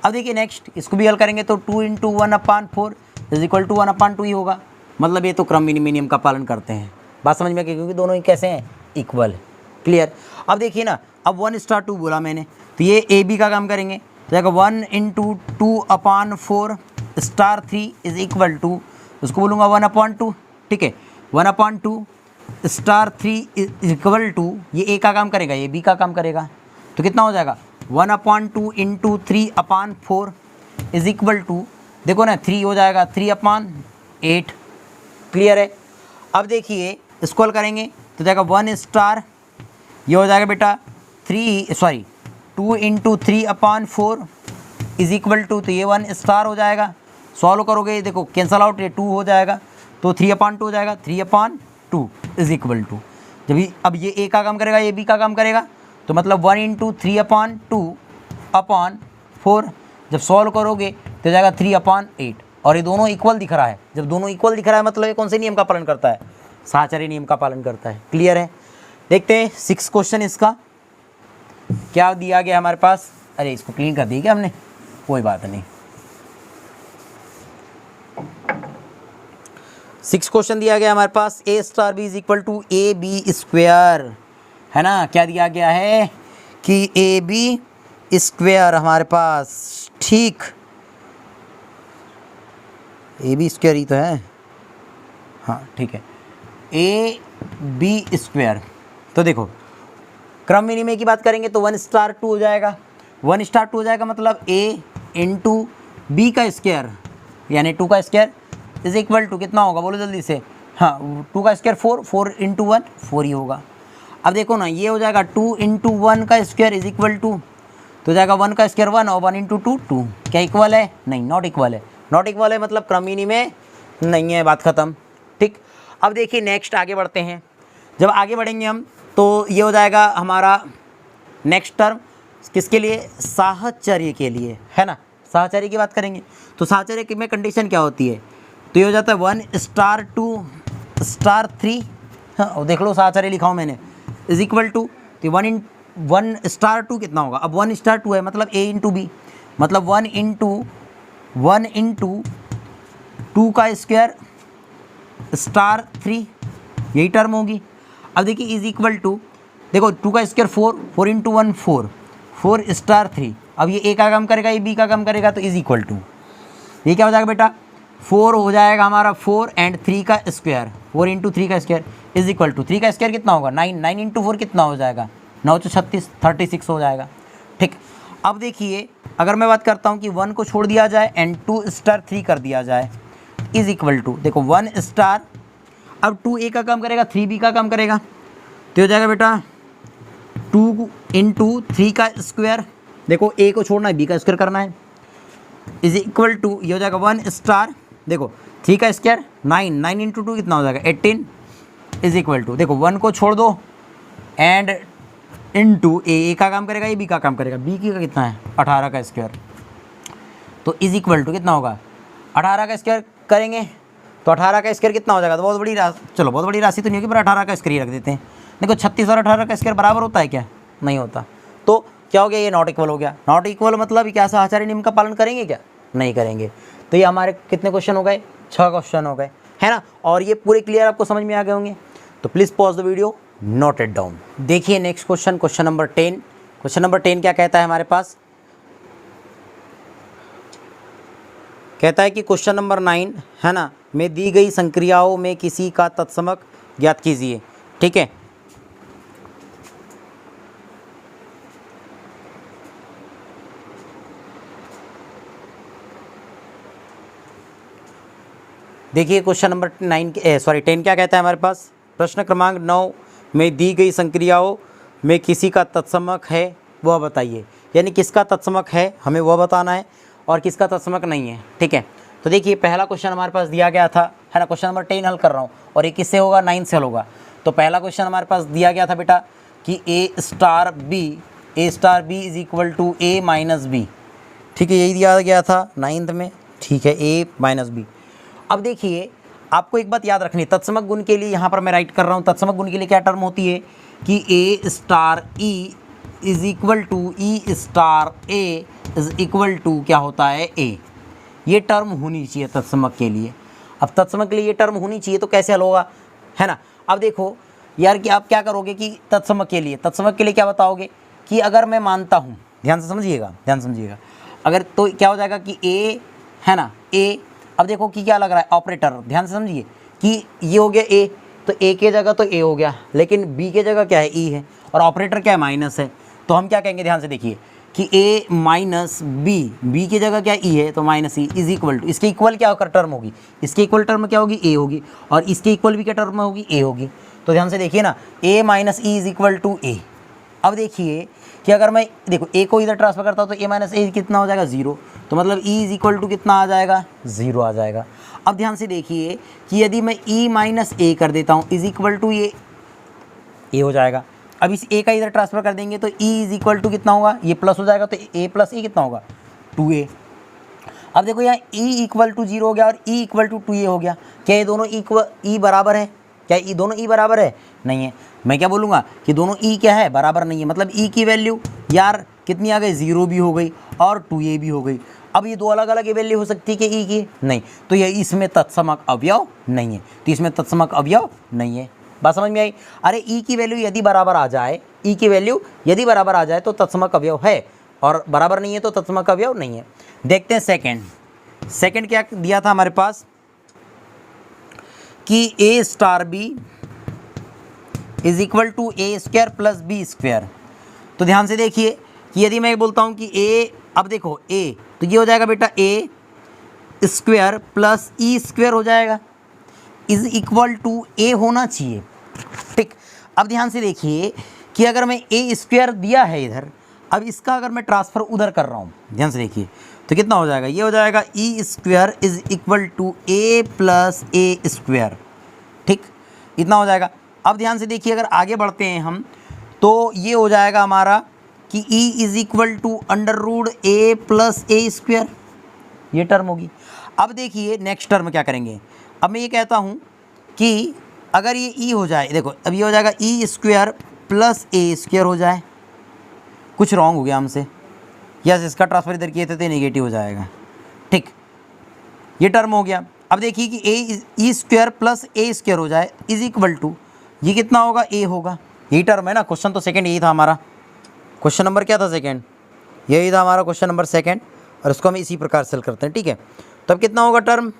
Speaker 1: अब देखिए नेक्स्ट इसको भी हल करेंगे तो 2 into 1 upon 4 is equal to 1 upon 2 ही होगा, मतलब ये तो क्रम विनिमय नियम का पालन करते हैं। बात समझ में आ गई, क्योंकि दोनों ही कैसे हैं, इक्वल है। क्लियर। अब देखिए ना, अब 1 स्टार 2 बोला मैंने, तो ये ए बी का काम करेंगे, तो जाएगा 1 into 2 upon 4 star 3 is equal to, उसको बोलूँगा 1 अपॉन 2, ठीक है, 1 upon 2 star 3 is equal to, ये ए का काम करेगा, ये बी का काम करेगा, तो कितना हो जाएगा 1 upon 2 into 3 upon 4 is equal to, देखो ना 3 हो जाएगा 3 अपॉन 8। क्लियर है। अब देखिए इसको हल करेंगे तो जाएगा 1 स्टार, ये हो जाएगा बेटा 2 into 3 upon 4 is equal to, तो ये 1 स्टार हो जाएगा। सॉल्व करोगे देखो कैंसल आउट, ये 2 हो जाएगा, तो 3 अपॉन 2 हो जाएगा, 3 अपॉन 2 इज इक्वल टू, जब अब ये ए का काम करेगा, ये बी का काम करेगा, तो मतलब 1 इंटू 3 अपॉन 2 अपॉन 4, जब सॉल्व करोगे तो जाएगा 3 अपॉन 8, और ये दोनों इक्वल दिख रहा है। जब दोनों इक्वल दिख रहा है मतलब ये कौन से नियम का पालन करता है, साहचर्य नियम का पालन करता है। क्लियर है। देखते हैं 6 क्वेश्चन इसका क्या दिया गया हमारे पास। अरे इसको क्लीन कर दी क्या हमने, कोई बात नहीं। 6 क्वेश्चन दिया गया हमारे पास, a star B is equal to a b square, है ना। क्या दिया गया है कि ए बी स्क्वेयर हमारे पास, ठीक, ए बी स्क्वेयर ही तो है, हाँ ठीक है, ए बी स्क्वेयर। तो देखो क्रम विनिमय की बात करेंगे तो 1 स्टार 2 हो जाएगा, 1 स्टार 2 हो जाएगा, मतलब ए इंटू बी का स्क्वायर यानी 2 का स्क्वायर इज इक्वल टू कितना होगा, बोलो जल्दी से। हाँ 2 का स्क्वायर 4, 4 इंटू 1 4 ही होगा। अब देखो ना, ये हो जाएगा 2 इंटू 1 का स्क्वायर इज इक्वल टू, तो हो जाएगा 1 का स्क्वायर 1 और 1 इंटू 2 2। क्या इक्वल है? नहीं, नॉट इक्वल है। नॉट इक्वल है मतलब क्रम विनिमय नहीं है, बात ख़त्म, ठीक। अब देखिए नेक्स्ट आगे बढ़ते हैं। जब आगे बढ़ेंगे हम तो ये हो जाएगा हमारा नेक्स्ट टर्म किसके लिए, साहचर्य के लिए, है ना। साहचर्य की बात करेंगे तो साहचर्य में कंडीशन क्या होती है, तो ये हो जाता है 1 स्टार 2 स्टार 3, हाँ देख लो साहचर्य लिखा हूँ मैंने, इज इक्वल टू, तो 1 स्टार 2 कितना होगा, अब 1 स्टार 2 है मतलब ए इंटू बी, मतलब 1 इंटू 2 का स्क्वायर स्टार 3, यही टर्म होगी। अब देखिए इज इक्वल टू, देखो 2 का स्क्वायर 4, 4 इंटू 1 4, 4 स्टार 3, अब ये ए का काम करेगा, ये बी का काम करेगा, तो इज इक्वल टू, ये क्या हो जाएगा बेटा, 4 हो जाएगा हमारा 4 एंड 3 का स्क्वायर, 4 इंटू 3 का स्क्वायर इज इक्वल टू, 3 का स्क्वायर कितना होगा 9, 9 इंटू 4 कितना हो जाएगा 9 तो 36, 36 हो जाएगा, ठीक। अब देखिए अगर मैं बात करता हूँ कि 1 को छोड़ दिया जाए एंड 2 स्टार 3 कर दिया जाए इज इक्वल टू, देखो 1 स्टार, अब 2 ए का काम करेगा 3 बी का काम करेगा, तो हो जाएगा बेटा 2 इंटू 3 का स्क्वायर, देखो ए को छोड़ना है बी का स्क्वायर करना है, इज इक्वल टू, ये हो जाएगा 1 स्टार, देखो 3 का स्क्वायर 9, 9 इंटू 2 कितना हो जाएगा 18, इज इक्वल टू, देखो 1 को छोड़ दो एंड इंटू ए का काम करेगा, ये बी का काम करेगा, बी की का कितना है 18 का स्क्वायर, तो इज इक्वल टू कितना होगा 18 का स्क्वायर करेंगे तो 18 का स्क्वायर कितना हो जाएगा, तो बहुत बड़ी राशि, चलो बहुत बड़ी राशि तो नहीं होगी पर 18 का स्क्वायर रख देते हैं। देखो 36 और 18 का स्क्वायर बराबर होता है क्या, नहीं होता, तो क्या हो गया, ये नॉट इक्वल हो गया। नॉट इक्वल मतलब क्या साहचर्य नियम का पालन करेंगे क्या, नहीं करेंगे। तो ये हमारे कितने क्वेश्चन हो गए, 6 क्वेश्चन हो गए, है ना। और ये पूरे क्लियर आपको समझ में आ गए होंगे, तो please pause the video, note it down. देखिए next question, question number 10। Question number 10 क्या कहता है हमारे पास, कहता है कि क्वेश्चन नंबर 9 है ना, में दी गई संक्रियाओं में किसी का तत्समक ज्ञात कीजिए, ठीक है। देखिए क्वेश्चन नंबर 10 क्या कहता है हमारे पास, प्रश्न क्रमांक 9 में दी गई संक्रियाओं में किसी का तत्समक है वह बताइए, यानी किसका तत्समक है हमें वह बताना है और किसका तत्समक नहीं है, ठीक है। तो देखिए पहला क्वेश्चन हमारे पास दिया गया था, है ना, क्वेश्चन नंबर 10 हल कर रहा हूँ और ये किससे होगा, 9 से हल होगा। तो पहला क्वेश्चन हमारे पास दिया गया था बेटा कि ए star B is equal to A minus b, ठीक है, यही दिया गया था 9th में, ठीक है, ए माइनस बी। अब देखिए आपको एक बात याद रखनी है, तत्समक गुण के लिए यहाँ पर मैं राइट कर रहा हूँ, तत्समक गुण के लिए क्या टर्म होती है कि ए star E is equal to E star A is equal to क्या होता है ए, ये टर्म होनी चाहिए तत्समक के लिए। अब तत्समक के लिए ये टर्म होनी चाहिए तो कैसे हल होगा, है ना। अब देखो यार कि आप क्या करोगे कि तत्समक के लिए क्या बताओगे कि अगर मैं मानता हूँ, ध्यान से समझिएगा, अगर तो क्या हो जाएगा कि ए, है ना, ए, अब देखो कि क्या लग रहा है ऑपरेटर, ध्यान से समझिए कि ये हो गया ए, तो ए के जगह तो ए हो गया, लेकिन बी के जगह क्या है ई है और ऑपरेटर क्या है माइनस है, तो हम क्या कहेंगे, ध्यान से देखिए कि ए माइनस बी की जगह क्या ई है तो minus E is equal to, इसके इक्वल क्या होकर टर्म होगी, इसके इक्वल टर्म क्या होगी ए होगी और इसके इक्वल भी क्या टर्म होगी ए होगी। तो ध्यान से देखिए ना, a minus E is equal to a. अब देखिए कि अगर मैं देखो ए को इधर ट्रांसफर करता हूँ तो ए माइनस ए कितना हो जाएगा 0, तो मतलब ई इज इक्वल टू कितना आ जाएगा 0 आ जाएगा। अब ध्यान से देखिए कि यदि मैं ई माइनस ए कर देता हूँ इज इक्वल टू ये ए हो जाएगा। अब इस ए का इधर ट्रांसफर कर देंगे तो ई इज इक्वल टू कितना होगा, ये प्लस हो जाएगा तो ए प्लस ए कितना होगा 2a। अब देखो यहाँ ई इक्वल टू 0 हो गया और ई इक्वल टू 2a हो गया। क्या ये दोनों ई बराबर है, क्या ये दोनों ई बराबर है, नहीं है। मैं क्या बोलूँगा कि दोनों ई क्या है, बराबर नहीं है, मतलब ई की वैल्यू यार कितनी आ गई 0 भी हो गई और 2a भी हो गई। अब ये दो अलग अलग वैल्यू हो सकती है कि ई की, नहीं, तो ये इसमें तत्समक अवयव नहीं है, तो इसमें तत्समक अवयव नहीं है। बात समझ में आई? अरे ई की वैल्यू यदि बराबर आ जाए, ई की वैल्यू यदि बराबर आ जाए तो तत्समक अवयव है, और बराबर नहीं है तो तत्समक अवयव नहीं है। देखते हैं सेकंड क्या दिया था हमारे पास कि ए star B is equal to a square plus B square. तो ध्यान से देखिए कि यदि मैं बोलता हूँ कि ए, अब देखो ए, तो ये हो जाएगा बेटा ए स्क्वायर प्लस ई स्क्वायर हो जाएगा, इज इक्वल टू ए होना चाहिए। ठीक, अब ध्यान से देखिए कि अगर मैं ए स्क्वायर दिया है इधर, अब इसका अगर मैं ट्रांसफ़र उधर कर रहा हूँ, ध्यान से देखिए, तो कितना हो जाएगा, ये हो जाएगा e square is equal to a plus A square. ठीक, इतना हो जाएगा। अब ध्यान से देखिए अगर आगे बढ़ते हैं हम, तो ये हो जाएगा हमारा कि E is equal to under root A plus A square, ये टर्म होगी। अब देखिए नेक्स्ट टर्म क्या करेंगे, अब मैं ये कहता हूँ कि अगर ये ई हो जाए, देखो अब ये हो जाएगा ई स्क्वायर प्लस ए स्क्वायर हो जाए, कुछ रॉन्ग हो गया हमसे, यस इसका ट्रांसफर इधर किए थे तो नेगेटिव हो जाएगा। ठीक, ये टर्म हो गया। अब देखिए कि ए ई स्क्वायर प्लस ए स्क्वायर हो जाए इज इक्वल टू, ये कितना होगा, ए होगा, यही टर्म है ना। क्वेश्चन तो सेकंड यही था हमारा, क्वेश्चन नंबर क्या था, सेकंड, यही था हमारा क्वेश्चन नंबर सेकंड, और इसको हम इसी प्रकार सेल करते हैं। ठीक है, तो अब कितना होगा टर्म,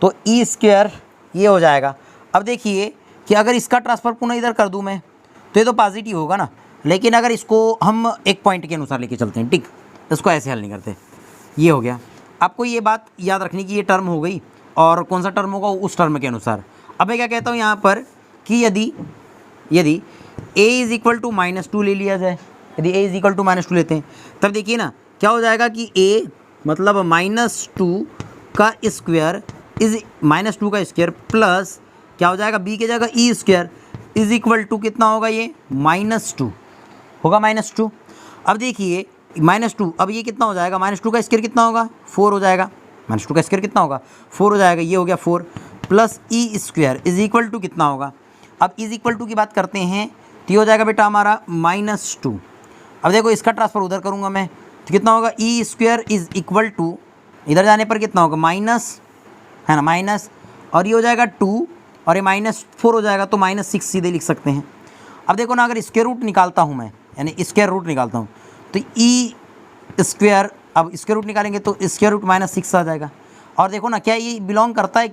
Speaker 1: तो ई स्क्वायर ये हो जाएगा। अब देखिए कि अगर इसका ट्रांसफर पुनः इधर कर दूं मैं, तो ये तो पॉजिटिव होगा ना, लेकिन अगर इसको हम एक पॉइंट के अनुसार लेके चलते हैं, ठीक, इसको ऐसे हल नहीं करते, ये हो गया। आपको ये बात याद रखनी कि ये टर्म हो गई, और कौन सा टर्म होगा उस टर्म के अनुसार। अब मैं क्या कहता हूँ यहाँ पर कि यदि a इज इक्वल टू -2 ले लिया जाए, यदि a इज इक्वल टू -2 लेते हैं, तब देखिए ना क्या हो जाएगा कि a मतलब -2 का स्क्वायर इज -2 का स्क्वायर प्लस क्या हो जाएगा, b की जगह ई स्क्वायर इज इक्वल टू कितना होगा, ये -2 होगा, -2। अब देखिए -2, अब ये कितना हो जाएगा, -2 का स्क्वायर कितना होगा, 4 हो जाएगा, -2 का स्क्वायर कितना होगा, 4 हो जाएगा, ये हो गया 4 plus E square is equal to कितना होगा। अब इज इक्वल टू की बात करते हैं तो ये हो जाएगा बेटा हमारा -2। अब देखो इसका ट्रांसफर उधर करूँगा मैं, तो कितना होगा, ई स्क्वायर इज इक्वल टू, इधर जाने पर कितना होगा, माइनस है ना, माइनस, और ये हो जाएगा 2 और ये -4 हो जाएगा, तो -6 सीधे लिख सकते हैं। अब देखो ना अगर स्क्वायर रूट निकालता हूँ मैं, यानी स्क्वायर रूट निकालता हूँ, तो ई स्क्वायर, अब स्क्वायर रूट निकालेंगे तो स्क्वायर रूट -6 आ जाएगा। और देखो ना क्या ये बिलोंग करता है,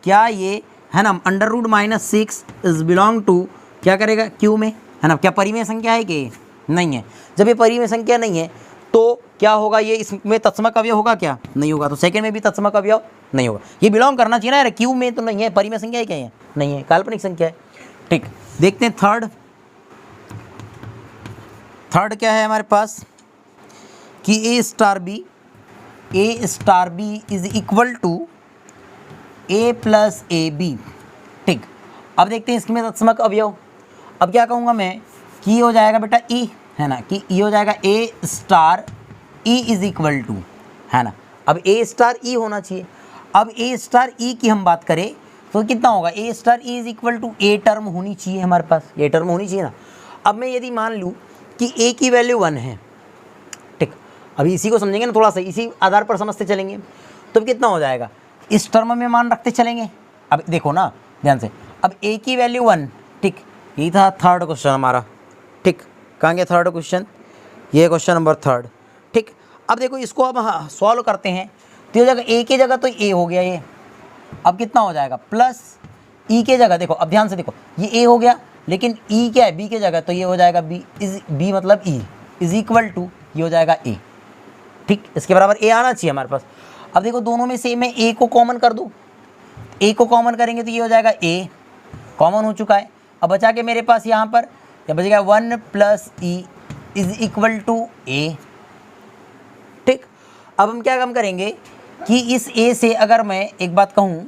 Speaker 1: क्या ये है ना, under root -6 is belong to क्या करेगा, क्यू में, है ना, क्या परिमेय संख्या है कि नहीं है। जब ये परिमेय संख्या नहीं है तो क्या होगा, ये इसमें तत्समक अवयव होगा क्या, नहीं होगा, तो सेकंड में भी तत्समक अवयव नहीं होगा। ये बिलोंग करना चाहिए ना यार, क्यू में तो नहीं है, परिमेय संख्या है क्या, है नहीं है, काल्पनिक संख्या है। ठीक, देखते हैं थर्ड क्या है हमारे पास कि ए star B is equal to a plus a b. ठीक, अब देखते हैं इसमें तत्समक अवयव। अब क्या कहूँगा मैं कि ये हो जाएगा बेटा ई, है ना, कि ये हो जाएगा a star E is equal to, है ना, अब ए स्टार ई होना चाहिए। अब ए स्टार ई की हम बात करें तो कितना होगा, a star E is equal to a term होनी चाहिए हमारे पास, ए टर्म होनी चाहिए ना। अब मैं यदि मान लूँ कि ए की वैल्यू 1 है, ठीक, अभी इसी को समझेंगे ना, थोड़ा सा इसी आधार पर समझते चलेंगे, तो कितना हो जाएगा, इस टर्म में मान रखते चलेंगे। अब देखो ना ध्यान से, अब ए की वैल्यू 1, ठीक, यही था थर्ड क्वेश्चन हमारा। ठीक, कहाँ गया थर्ड क्वेश्चन, ये क्वेश्चन नंबर 3। ठीक, अब देखो इसको अब सॉल्व करते हैं, तो ये जगह ए की जगह तो ए हो गया ये, अब कितना हो जाएगा, प्लस ई के जगह, देखो अब ध्यान से देखो, ये ए हो गया, लेकिन ई क्या है, बी की जगह, तो ये हो जाएगा बी मतलब ई इज इक्वल टू, ये हो जाएगा ए। ठीक, इसके बराबर ए आना चाहिए हमारे पास। अब देखो दोनों में से मैं ए को कॉमन कर दूँ, ए को कॉमन करेंगे तो ये हो जाएगा ए, कॉमन हो चुका है। अब बचा के मेरे पास यहाँ पर क्या बचेगा, 1 plus E is equal to a. ठीक, अब हम क्या काम करेंगे कि इस ए से अगर मैं एक बात कहूँ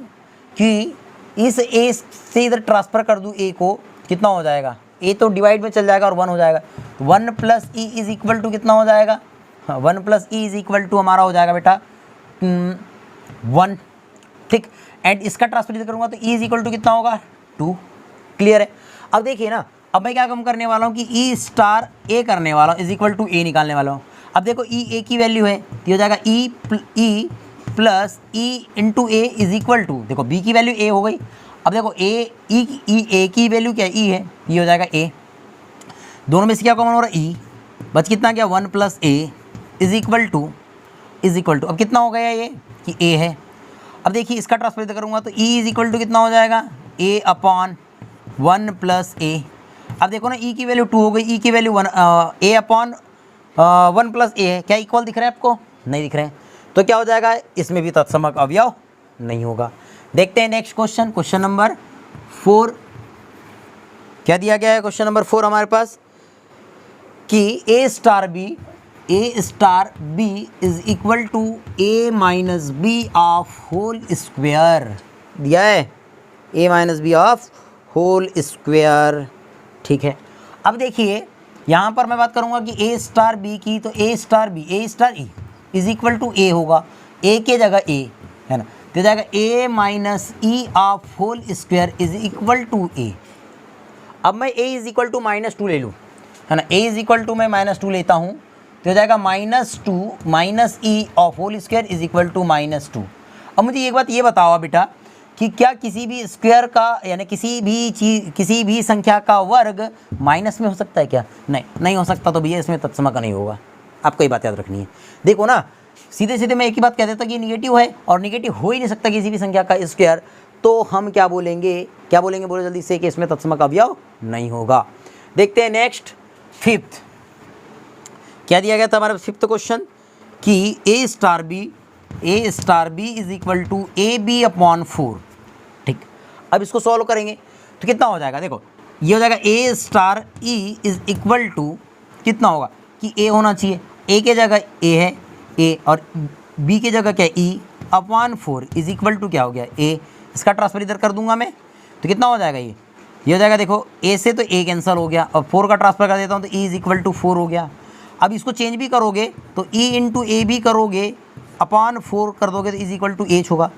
Speaker 1: कि इस ए से इधर ट्रांसफ़र कर दूँ ए को, कितना हो जाएगा, ए तो डिवाइड में चल जाएगा और 1 हो जाएगा, 1 plus E is equal to कितना हो जाएगा, 1 plus E is equal to हमारा हो जाएगा बेटा 1। ठीक, एंड इसका ट्रांसफर इधर करूँगा तो ई इज इक्वल टू कितना होगा, 2। क्लियर है। अब देखिए ना, अब मैं क्या कम करने वाला हूँ कि ई स्टार ए करने वाला हूँ इज इक्वल टू ए निकालने वाला हूँ। अब देखो ई ए की वैल्यू है तो ये हो जाएगा E plus E into A is equal to, देखो बी की वैल्यू ए हो गई, अब देखो ए की वैल्यू क्या है, ई है, ये हो जाएगा ए, दोनों में से क्या कॉमन हो रहा है, ई, बच कितना गया 1 plus A is equal to अब कितना हो गया ये कि ए है। अब देखिए इसका ट्रांसफर करूँगा तो ई इज इक्वल टू कितना हो जाएगा, ए अपॉन 1 प्लस ए। अब देखो ना ई की वैल्यू 2 हो गई, ई की वैल्यू 1, ए अपॉन 1 प्लस ए है, क्या इक्वल दिख रहा है आपको, नहीं दिख रहे हैं, तो क्या हो जाएगा, इसमें भी तत्समक अवयव नहीं होगा। देखते हैं नेक्स्ट क्वेश्चन, क्वेश्चन नंबर 4 क्या दिया गया है। क्वेश्चन नंबर 4 हमारे पास कि ए star B is equal to A minus b of whole square दिया है, a minus b of whole square, ठीक है। अब देखिए यहाँ पर मैं बात करूँगा कि ए स्टार बी की, तो a star E is equal to a होगा, ए के जगह ए है ना, तो जाएगा a minus E of whole square is equal to a. अब मैं ए इज इक्वल टू -2 ले लूँ, है ना, ए इज इक्वल टू मैं -2 लेता हूँ तो हो जाएगा -2 minus E of whole square is equal to -2। अब मुझे एक बात ये बताओ बेटा कि क्या किसी भी स्क्वायर का यानी किसी भी संख्या का वर्ग माइनस में हो सकता है क्या, नहीं हो सकता, तो भैया इसमें तत्समक का नहीं होगा, आपको ये बात याद रखनी है। देखो ना सीधे मैं एक ही बात कह देता कि ये निगेटिव है और निगेटिव हो ही नहीं सकता किसी भी संख्या का स्क्वायर, तो हम क्या बोलेंगे बोलो जल्दी से कि इसमें तत्समक अवयव नहीं होगा। देखते हैं नेक्स्ट 5th क्या दिया गया था हमारा 5th क्वेश्चन कि ए star B is equal to a b upon 4, ठीक। अब इसको सॉल्व करेंगे तो कितना हो जाएगा, देखो ये हो जाएगा a star E is equal to कितना होगा कि ए होना चाहिए, ए के जगह ए है ए और बी की जगह क्या है E upon 4 is equal to क्या हो गया ए, इसका ट्रांसफर इधर कर दूंगा मैं तो कितना हो जाएगा, ये हो जाएगा, देखो ए से तो ए कैंसिल हो गया और 4 का ट्रांसफर कर देता हूँ तो ई इज इक्वल टू 4 हो गया। अब इसको चेंज भी करोगे तो ई इंटू ए भी करोगे अपॉन 4 कर दोगे तो इज इक्वल टू एच होगा,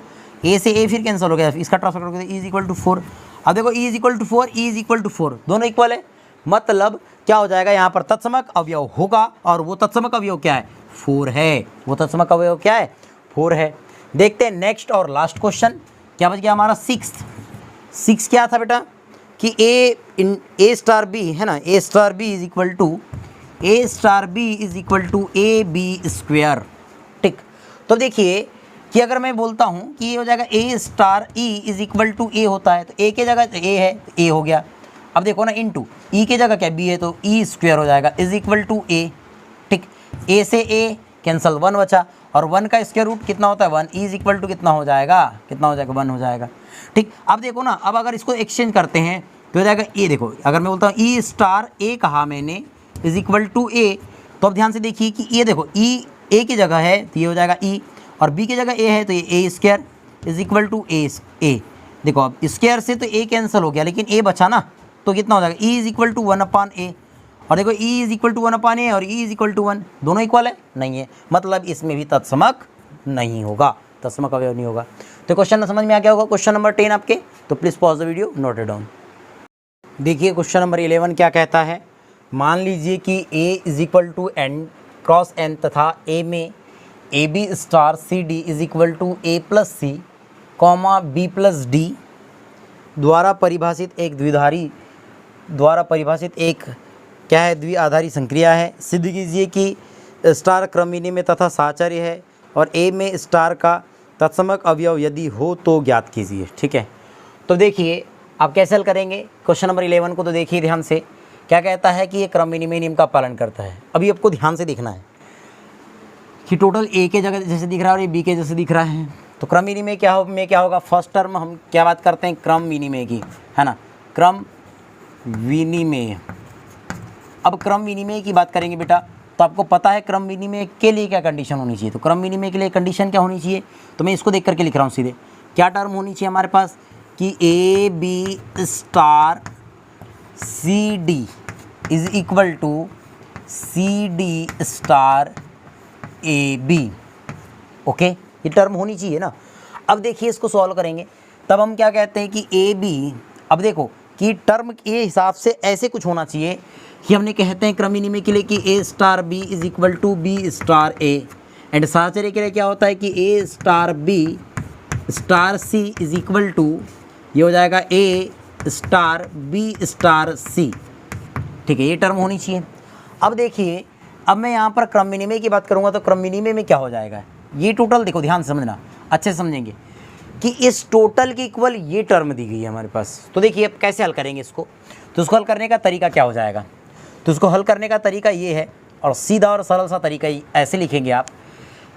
Speaker 1: ए से ए फिर कैंसिल हो गया, इसका ट्रांसफर करोगे तो ई इज इक्वल टू 4। अब देखो ई is equal to 4, E is equal to 4 दोनों इक्वल है, मतलब क्या हो जाएगा यहाँ पर तत्समक अवयव होगा और वो तत्समक अवयव क्या है 4 है, वो तत्समक अवयव क्या है 4 है। देखते हैं नेक्स्ट और लास्ट क्वेश्चन क्या बच गया हमारा 6 क्या था बेटा कि ए स्टार बी है ना, ए star B is equal to a b square, ठीक। तो देखिए कि अगर मैं बोलता हूँ कि ये हो जाएगा a star E is equal to a होता है तो ए के जगह ए है तो ए हो गया। अब देखो ना इंटू ई के जगह क्या बी है तो ई स्क्वायर हो जाएगा इज इक्वल टू ए, ठीक। ए से ए कैंसल 1 बचा और 1 का स्क्वायर रूट कितना होता है 1, ई इज इक्वल टू कितना हो जाएगा 1 हो जाएगा, ठीक। अब देखो ना अब अगर इसको एक्सचेंज करते हैं तो हो जाएगा ए, देखो अगर मैं बोलता हूँ ई स्टार ए कहा मैंने इज इक्वल टू ए, तो अब ध्यान से देखिए कि ये देखो ई ए की जगह है तो ये हो जाएगा ई और बी की जगह ए है तो ये ए स्क्वायर इज इक्वल टू ए। देखो अब स्क्वायर से तो ए कैंसिल हो गया लेकिन ए बचा ना तो कितना हो जाएगा e is equal to 1 upon a, और देखो ई is equal to 1 upon a और ई इज इक्वल टू 1 दोनों इक्वल है, नहीं है, मतलब इसमें भी तत्समक नहीं होगा, तत्समक अवयव नहीं होगा। तो क्वेश्चन समझ में आ गया होगा क्वेश्चन नंबर 10 आपके, तो please pause the video, note it down. देखिए क्वेश्चन नंबर 11 क्या कहता है, मान लीजिए कि a is equal to n cross n तथा ए में a B star C D is equal to a plus c comma b plus d द्वारा परिभाषित एक क्या है द्विआधारी संक्रिया है। सिद्ध कीजिए कि स्टार क्रम विनिमय तथा साहचर्य है और ए में स्टार का तत्समक अवयव यदि हो तो ज्ञात कीजिए, ठीक है। तो देखिए आप कैसे हल करेंगे क्वेश्चन नंबर 11 को, तो देखिए ध्यान से क्या कहता है कि ये क्रम विनिमय नियम का पालन करता है। अभी आपको ध्यान से देखना है कि टोटल ए के जगह जैसे दिख रहा है और ये बी के जैसे दिख रहा है, तो क्रम विनिमय क्या होगा, फर्स्ट टर्म हम क्या बात करते हैं क्रम विनिमय की, है ना, क्रम विनिमय। अब क्रम विनिमय की बात करेंगे बेटा तो आपको पता है क्रम विनिमय के लिए क्या कंडीशन होनी चाहिए, तो क्रम विनिमय के लिए कंडीशन क्या होनी चाहिए, तो मैं इसको देख करके लिख रहा हूँ सीधे, क्या टर्म होनी चाहिए हमारे पास कि A B star C D is equal to C D star A B, okay, ये टर्म होनी चाहिए ना। अब देखिए इसको सॉल्व करेंगे तब हम क्या कहते हैं कि ए बी, अब देखो कि टर्म के हिसाब से ऐसे कुछ होना चाहिए कि हमने कहते हैं क्रम विनिमय के लिए कि ए star B is equal to b star a, and साहचर्य के लिए क्या होता है कि ए star B star C is equal to, ये हो जाएगा a star B star c. ठीक है, ये टर्म होनी चाहिए। अब देखिए, अब मैं यहाँ पर क्रम विनिमय की बात करूँगा तो क्रम विनिमय में क्या हो जाएगा, ये टोटल देखो ध्यान से समझना, अच्छे से समझेंगे कि इस टोटल के इक्वल ये टर्म दी गई है हमारे पास। तो देखिए अब कैसे हल करेंगे इसको, तो इसको हल करने का तरीका क्या हो जाएगा, तो इसको हल करने का तरीका ये है, और सीधा और सरल सा तरीका ही ऐसे लिखेंगे आप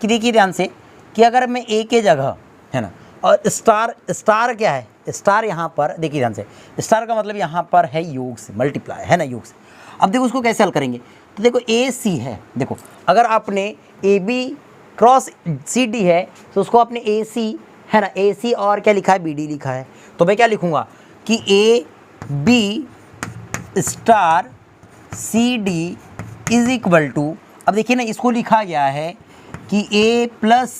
Speaker 1: कि देखिए ध्यान से कि अगर मैं ए के जगह है ना, और स्टार, स्टार क्या है, स्टार यहाँ पर देखिए ध्यान से, स्टार का मतलब यहाँ पर है योग से, मल्टीप्लाई है ना, योग से। अब देखो उसको कैसे हल करेंगे, तो देखो ए सी है, देखो अगर आपने A B cross C D है तो उसको आपने ए सी है ना, ए सी और क्या लिखा है, बी डी लिखा है, तो मैं क्या लिखूँगा कि A B star C D is equal to, अब देखिए ना इसको लिखा गया है कि ए प्लस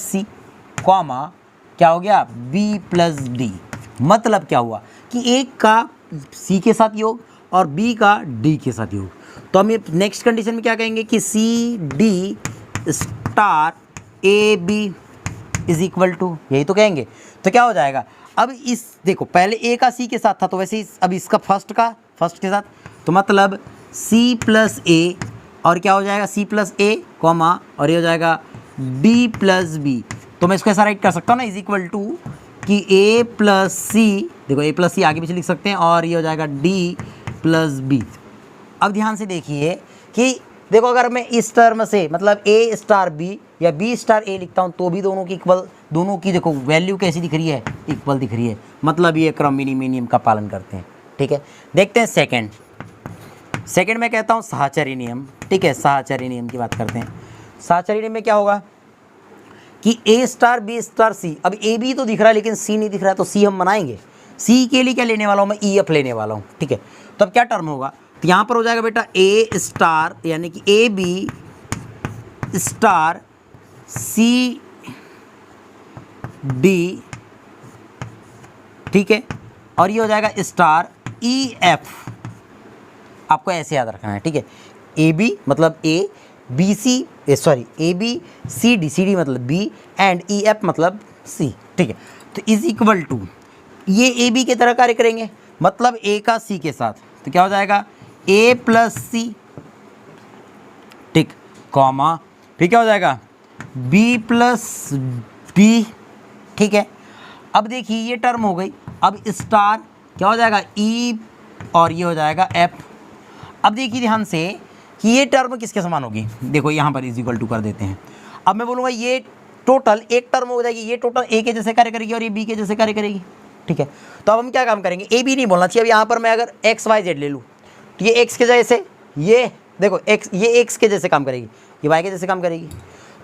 Speaker 1: सी कॉमा क्या हो गया बी प्लस डी, मतलब क्या हुआ कि एक का सी के साथ योग और बी का डी के साथ योग। तो हम ये नेक्स्ट कंडीशन में क्या कहेंगे कि C D star A B is equal to, यही तो कहेंगे। तो क्या हो जाएगा, अब इस देखो पहले ए का सी के साथ था तो वैसे ही अब इसका फर्स्ट के साथ, तो मतलब सी प्लस ए और क्या हो जाएगा सी प्लस ए कॉमा और ये हो जाएगा डी प्लस बी। तो मैं इसको ऐसा राइट कर सकता हूँ ना, इज इक्वल टू कि ए प्लस सी, देखो ए प्लस सी आगे पीछे लिख सकते हैं, और ये हो जाएगा डी प्लस बी। अब ध्यान से देखिए कि देखो अगर मैं इस टर्म से मतलब ए स्टार बी या बी स्टार ए लिखता हूँ तो भी दोनों की इक्वल, दोनों की देखो वैल्यू कैसी दिख रही है, इक्वल दिख रही है, मतलब ये क्रम विनिमय नियम का पालन करते हैं। ठीक है, देखते हैं सेकंड में कहता हूँ साहचर्य नियम। ठीक है, साहचर्य नियम की बात करते हैं। साहचर्य नियम में क्या होगा कि ए स्टार बी स्टार सी, अब ए बी तो दिख रहा है लेकिन सी नहीं दिख रहा है, तो सी हम बनाएंगे। सी के लिए क्या लेने वाला हूँ मैं, ई एफ लेने वाला हूँ। ठीक है, तो अब क्या टर्म होगा, तो यहाँ पर हो जाएगा बेटा ए स्टार यानी कि A B star C D, ठीक है, और ये हो जाएगा स्टार ई एफ, आपको ऐसे याद रखना है। ठीक है, ए बी मतलब a, B c sorry a B c d मतलब बी, एंड ई एफ मतलब सी। ठीक है, तो इज इक्वल टू ये ए बी की तरह कार्य करेंगे, मतलब ए का सी के साथ, तो क्या हो जाएगा ए प्लस सी, ठीक, कॉमा फिर क्या हो जाएगा बी प्लस डी। ठीक है, अब देखिए ये टर्म हो गई, अब स्टार क्या हो जाएगा ई और ये हो जाएगा एफ। अब देखिए ध्यान से कि ये टर्म किसके समान होगी, देखो यहाँ पर इज इक्वल टू कर देते हैं। अब मैं बोलूँगा ये टोटल एक टर्म हो जाएगी, ये टोटल ए के जैसे कार्य करेगी और ये बी के जैसे कार्य करेगी। ठीक है, तो अब हम क्या काम करेंगे, ए बी नहीं बोलना चाहिए। अब यहाँ पर मैं अगर एक्स वाई जेड ले लूँ तो ये एक्स के जैसे, ये देखो एक्स, ये एक्स के जैसे काम करेगी, ये वाई के जैसे काम करेगी।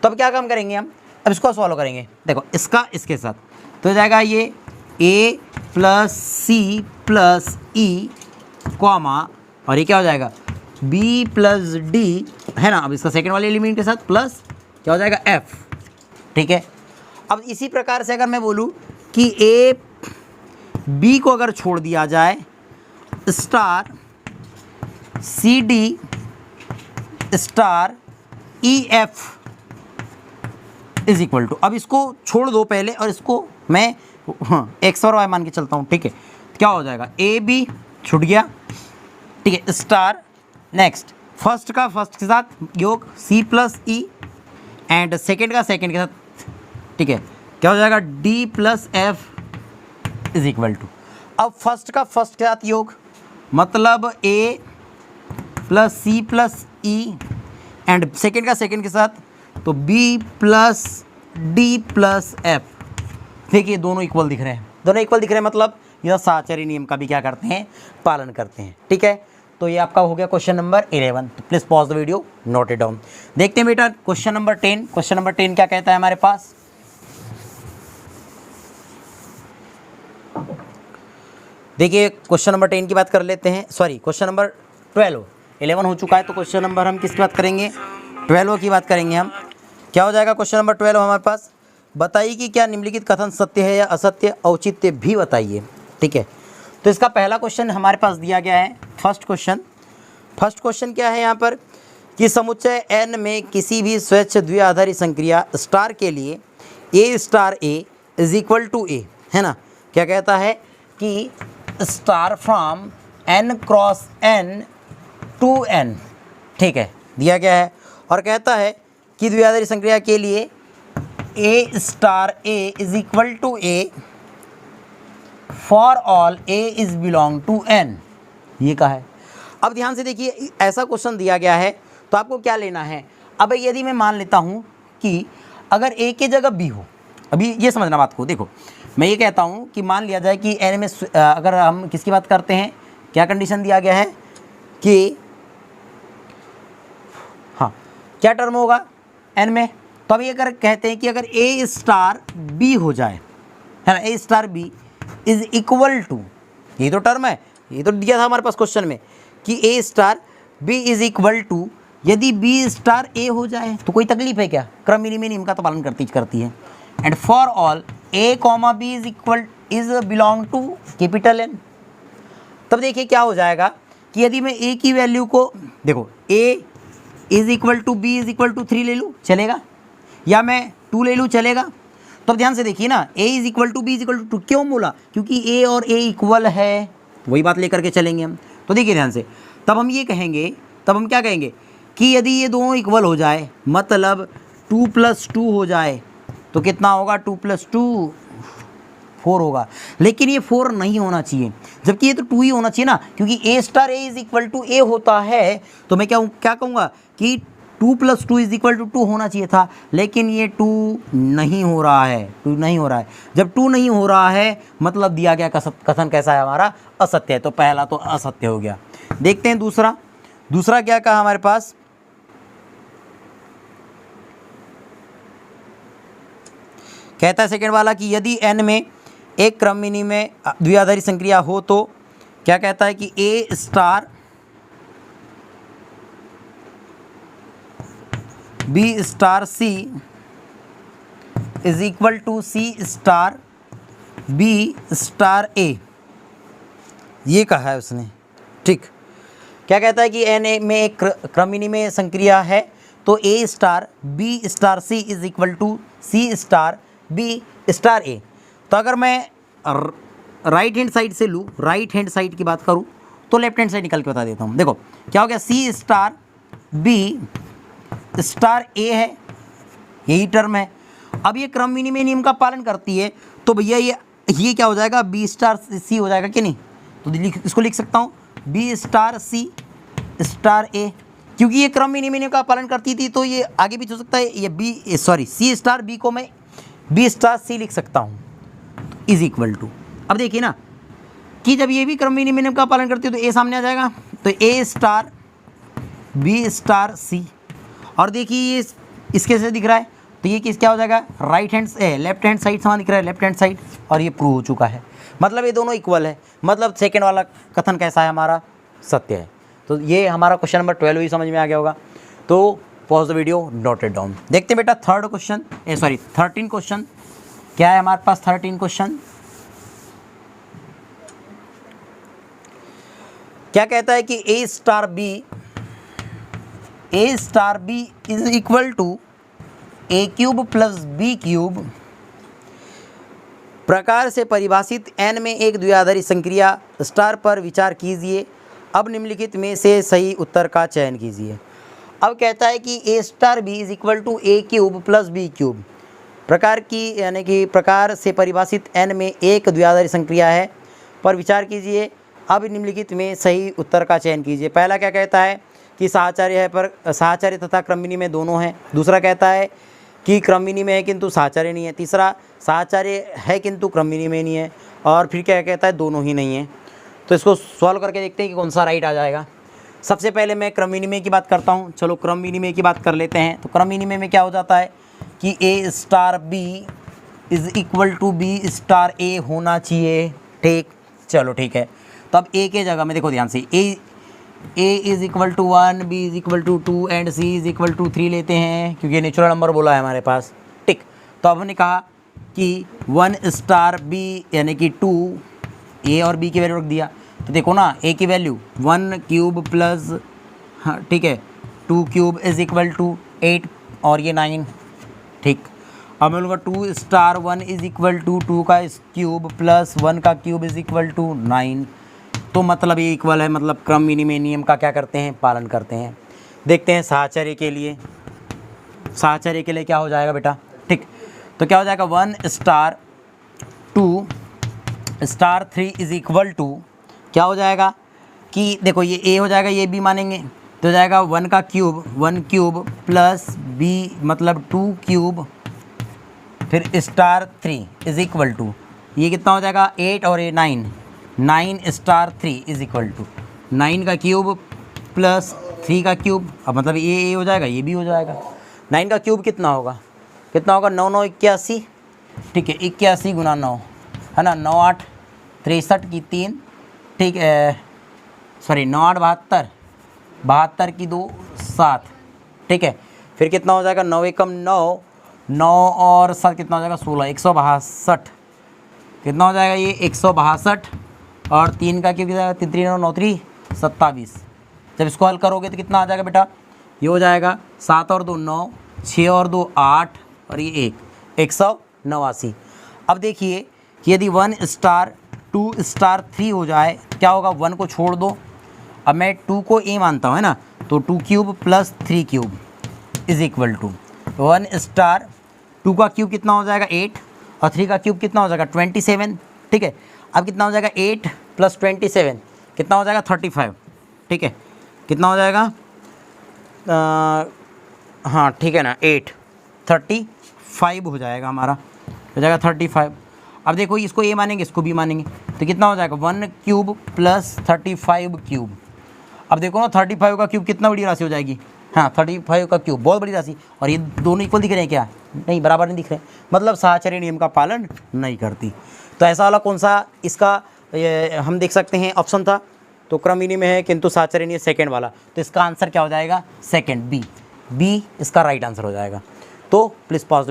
Speaker 1: तो अब क्या काम करेंगे हम, अब इसको सॉल्व करेंगे, देखो इसका इसके साथ, तो हो जाएगा ये ए प्लस सी प्लस ई कॉमा और ये क्या हो जाएगा बी प्लस डी, है ना। अब इसका सेकंड वाले एलिमेंट के साथ प्लस क्या हो जाएगा एफ। ठीक है, अब इसी प्रकार से अगर मैं बोलूँ कि ए बी को अगर छोड़ दिया जाए star C D star E F is equal to, अब इसको छोड़ दो पहले और इसको मैं एक्स और वाई मान के चलता हूँ। ठीक है, क्या हो जाएगा ए बी छूट गया, ठीक है, स्टार नेक्स्ट फर्स्ट का फर्स्ट के साथ योग c plus e and second का सेकेंड के साथ। ठीक है, क्या हो जाएगा d plus f is equal to, अब फर्स्ट का फर्स्ट के साथ योग मतलब a plus c plus e and second का सेकेंड के साथ तो b plus d plus f. देखिए दोनों इक्वल दिख रहे हैं, दोनों इक्वल दिख रहे हैं, मतलब यह साहचर्य नियम का भी क्या करते हैं, पालन करते हैं। ठीक है, तो ये आपका हो गया क्वेश्चन नंबर 11। तो please pause the video, note it down. देखते हैं बेटा क्वेश्चन नंबर 10। क्वेश्चन नंबर 10 क्या कहता है हमारे पास, देखिए क्वेश्चन नंबर 10 की बात कर लेते हैं, सॉरी क्वेश्चन नंबर 12, 11 हो चुका है, तो क्वेश्चन नंबर हम किसकी बात करेंगे, 12 की बात करेंगे हम। क्या हो जाएगा क्वेश्चन नंबर 12 हमारे पास, बताइए कि क्या निम्नलिखित कथन सत्य है या असत्य, औचित्य भी बताइए। ठीक है, तो इसका पहला क्वेश्चन हमारे पास दिया गया है, फर्स्ट क्वेश्चन क्या है यहाँ पर कि समुच्चय n में किसी भी स्वच्छ द्विआधारी संक्रिया स्टार के लिए a star a is equal to a, है ना। क्या कहता है कि star from n cross n to n, ठीक है, दिया गया है। और कहता है कि द्विआधारी संक्रिया के लिए a star a is equal to a for all a is belong to n, ये कहा है। अब ध्यान से देखिए, ऐसा क्वेश्चन दिया गया है तो आपको क्या लेना है। अब यदि मैं मान लेता हूँ कि अगर a की जगह b हो, अभी ये समझना बात को, देखो मैं ये कहता हूँ कि मान लिया जाए कि n में अगर हम किसकी बात करते हैं, क्या कंडीशन दिया गया है कि हाँ क्या टर्म होगा n में, तो अब ये अगर कहते हैं कि अगर a स्टार b हो जाए, है ना, a star b is equal to, ये तो टर्म है, ये तो दिया था हमारे पास क्वेश्चन में कि a star b is equal to, यदि b स्टार a हो जाए तो कोई तकलीफ है क्या, क्रम विनिमय नियम का तो पालन करती है। And for all a comma b is belong to capital N, तब देखिए क्या हो जाएगा कि यदि मैं a की वैल्यू को, देखो a is equal to b is equal to 3 ले लूँ चलेगा, या मैं 2 ले लूँ चलेगा। तो अब ध्यान से देखिए ना, a is equal to b is equal to 2 क्यों बोला, क्योंकि a और a इक्वल है, वही बात लेकर के चलेंगे हम। तो देखिए ध्यान से, तब हम ये कहेंगे, तब हम क्या कहेंगे कि यदि ये दोनों इक्वल हो जाए, मतलब 2 + 2 हो जाए तो कितना होगा, 2 + 2 4 होगा। लेकिन ये 4 नहीं होना चाहिए, जबकि ये तो 2 ही होना चाहिए ना, क्योंकि a star a is equal to a होता है। तो मैं क्या कहूँगा कि 2 + 2 इज इक्वल टू 2 होना चाहिए था, लेकिन ये 2 नहीं हो रहा है, 2 नहीं हो रहा है। जब 2 नहीं हो रहा है मतलब दिया गया कथन कैसा है हमारा, असत्य है। तो पहला तो असत्य हो गया। देखते हैं दूसरा क्या कहा हमारे पास, कहता है सेकंड वाला कि यदि n में एक क्रम विनिमय द्विआधारी संक्रिया हो तो क्या कहता है कि a star b star c is equal to c star b star a, ये कहा है उसने, ठीक। क्या कहता है कि n में एक क्रम विनिमय संक्रिया है तो a star b star c is equal to c star b star a। तो अगर मैं राइट हैंड साइड से लूँ, राइट हैंड साइड की बात करूँ तो लेफ्ट हैंड साइड निकल के बता देता हूँ। देखो क्या हो गया, c star b star a है, यही टर्म है। अब ये क्रम विनिमय नियम का पालन करती है तो भैया ये क्या हो जाएगा, b स्टार c हो जाएगा कि नहीं। तो इसको लिख सकता हूँ b star c star a, क्योंकि ये क्रम विनिमय नियम का पालन करती थी तो ये आगे भी हो सकता है, ये c स्टार b को मैं b स्टार c लिख सकता हूँ इज इक्वल टू। अब देखिए ना कि जब ये भी क्रम विनिमय नियम का पालन करती है तो a सामने आ जाएगा, तो a star b star c। और देखिए ये इसके से दिख रहा है तो ये क्या हो जाएगा, लेफ्ट हैंड साइड समान दिख रहा है, लेफ्ट हैंड साइड, और ये प्रूव हो चुका है, मतलब ये दोनों इक्वल है। मतलब सेकेंड वाला कथन कैसा है हमारा, सत्य है। तो ये हमारा क्वेश्चन नंबर 12 ही समझ में आ गया होगा। तो pause the video, note it down. देखते हैं बेटा 13 क्वेश्चन क्या है हमारे पास। 13 क्वेश्चन क्या कहता है कि a star b is equal to a cube plus b cube प्रकार से परिभाषित n में एक द्विआधारी संक्रिया स्टार पर विचार कीजिए। अब निम्नलिखित में से सही उत्तर का चयन कीजिए। अब कहता है कि a star b is equal to a cube plus b cube प्रकार की, यानी कि प्रकार से परिभाषित n में एक द्विआधारी संक्रिया है पर विचार कीजिए। अब निम्नलिखित में सही उत्तर का चयन कीजिए। पहला क्या कहता है कि साहचर्य है पर साहचर्य तथा क्रम विनिमय दोनों हैं। दूसरा कहता है कि क्रम विनिमय है किंतु साहचर्य नहीं है। तीसरा साहचर्य है किंतु क्रम विनिमय नहीं है। और फिर क्या कहता है, दोनों ही नहीं है। तो इसको सॉल्व करके देखते हैं कि कौन सा राइट आ जाएगा। सबसे पहले मैं क्रम विनिमय की बात करता हूँ। चलो क्रम विनिमय की बात कर लेते हैं। तो क्रम विनिमय में क्या हो जाता है कि a star b is equal to b star a होना चाहिए, ठीक। चलो ठीक है। तो अब a के जगह में देखो ध्यान से, a is equal to 1, b is equal to 2 and c is equal to 3 लेते हैं, क्योंकि नेचुरल नंबर बोला है हमारे पास, ठीक। तो अब हमने कहा कि 1 स्टार b यानी कि 2 ए और बी की वैल्यू रख दिया। तो देखो ना, ए की वैल्यू 1 क्यूब प्लस, हाँ ठीक है, 2 क्यूब इज इक्वल टू 8 और ये 9, ठीक। अब मैं बोलूँगा 2 स्टार 1 इज इक्वल टू 2 का क्यूब प्लस 1 का क्यूब इज इक्वल टू 9। तो मतलब ये इक्वल है, मतलब क्रम विनिमय नियम का क्या करते हैं, पालन करते हैं। देखते हैं साहचर्य के लिए, साहचर्य के लिए क्या हो जाएगा बेटा, ठीक। तो क्या हो जाएगा 1 star 2 star 3 is equal to, क्या हो जाएगा कि देखो ये ए हो जाएगा, ये बी मानेंगे तो हो जाएगा 1 का क्यूब 1 क्यूब प्लस बी मतलब 2 क्यूब फिर स्टार 3 इज इक्वल टू, ये कितना हो जाएगा 8 और ये 9, 9 स्टार 3 इज इक्वल टू 9 का क्यूब प्लस 3 का क्यूब। अब मतलब ये हो जाएगा, ये भी हो जाएगा। 9 का क्यूब कितना होगा, कितना होगा 9 9 81, ठीक है, 81 गुना 9 है ना, 9 8 63 की 3, ठीक है, सॉरी 9 8 72, 72 की 2 7, ठीक है। फिर कितना हो जाएगा 9 एकम 9, 9 और 7 कितना हो जाएगा 16, 162, कितना हो जाएगा ये 162 और 3 का क्यों जाएगा 3 3 9 3 27। जब इसको हल करोगे तो कितना आ जाएगा बेटा, ये हो जाएगा 7 और 2 9, 6 और 2 8 और ये 189। अब देखिए कि यदि 1 स्टार 2 स्टार 3 हो जाए क्या होगा, 1 को छोड़ दो। अब मैं 2 को ए मानता हूँ है ना, तो 2 cube plus 3 cube is equal to 1 star 2 का क्यूब कितना हो जाएगा 8 और 3 का क्यूब कितना हो जाएगा 27, ठीक है। अब कितना हो जाएगा 8 प्लस 27 कितना हो जाएगा 35, ठीक है, कितना हो जाएगा हाँ ठीक है ना 8 35 हो जाएगा हमारा, हो जाएगा 35। अब देखो इसको ए मानेंगे इसको बी मानेंगे तो कितना हो जाएगा 1 क्यूब प्लस 35 क्यूब। अब देखो ना 35 का क्यूब कितना बड़ी राशि हो जाएगी, हाँ 35 का क्यूब बहुत बड़ी राशि, और ये दोनों इक्वल दिख रहे हैं क्या, नहीं बराबर नहीं दिख रहे, मतलब साहचर्य नियम का पालन नहीं करती। तो ऐसा वाला कौन सा इसका हम देख सकते हैं ऑप्शन था, तो क्रम विनिमय है किंतु साहचर्य नियम सेकंड वाला, तो इसका आंसर क्या हो जाएगा सेकंड बी, बी इसका राइट आंसर हो जाएगा। तो प्लीज़ पॉज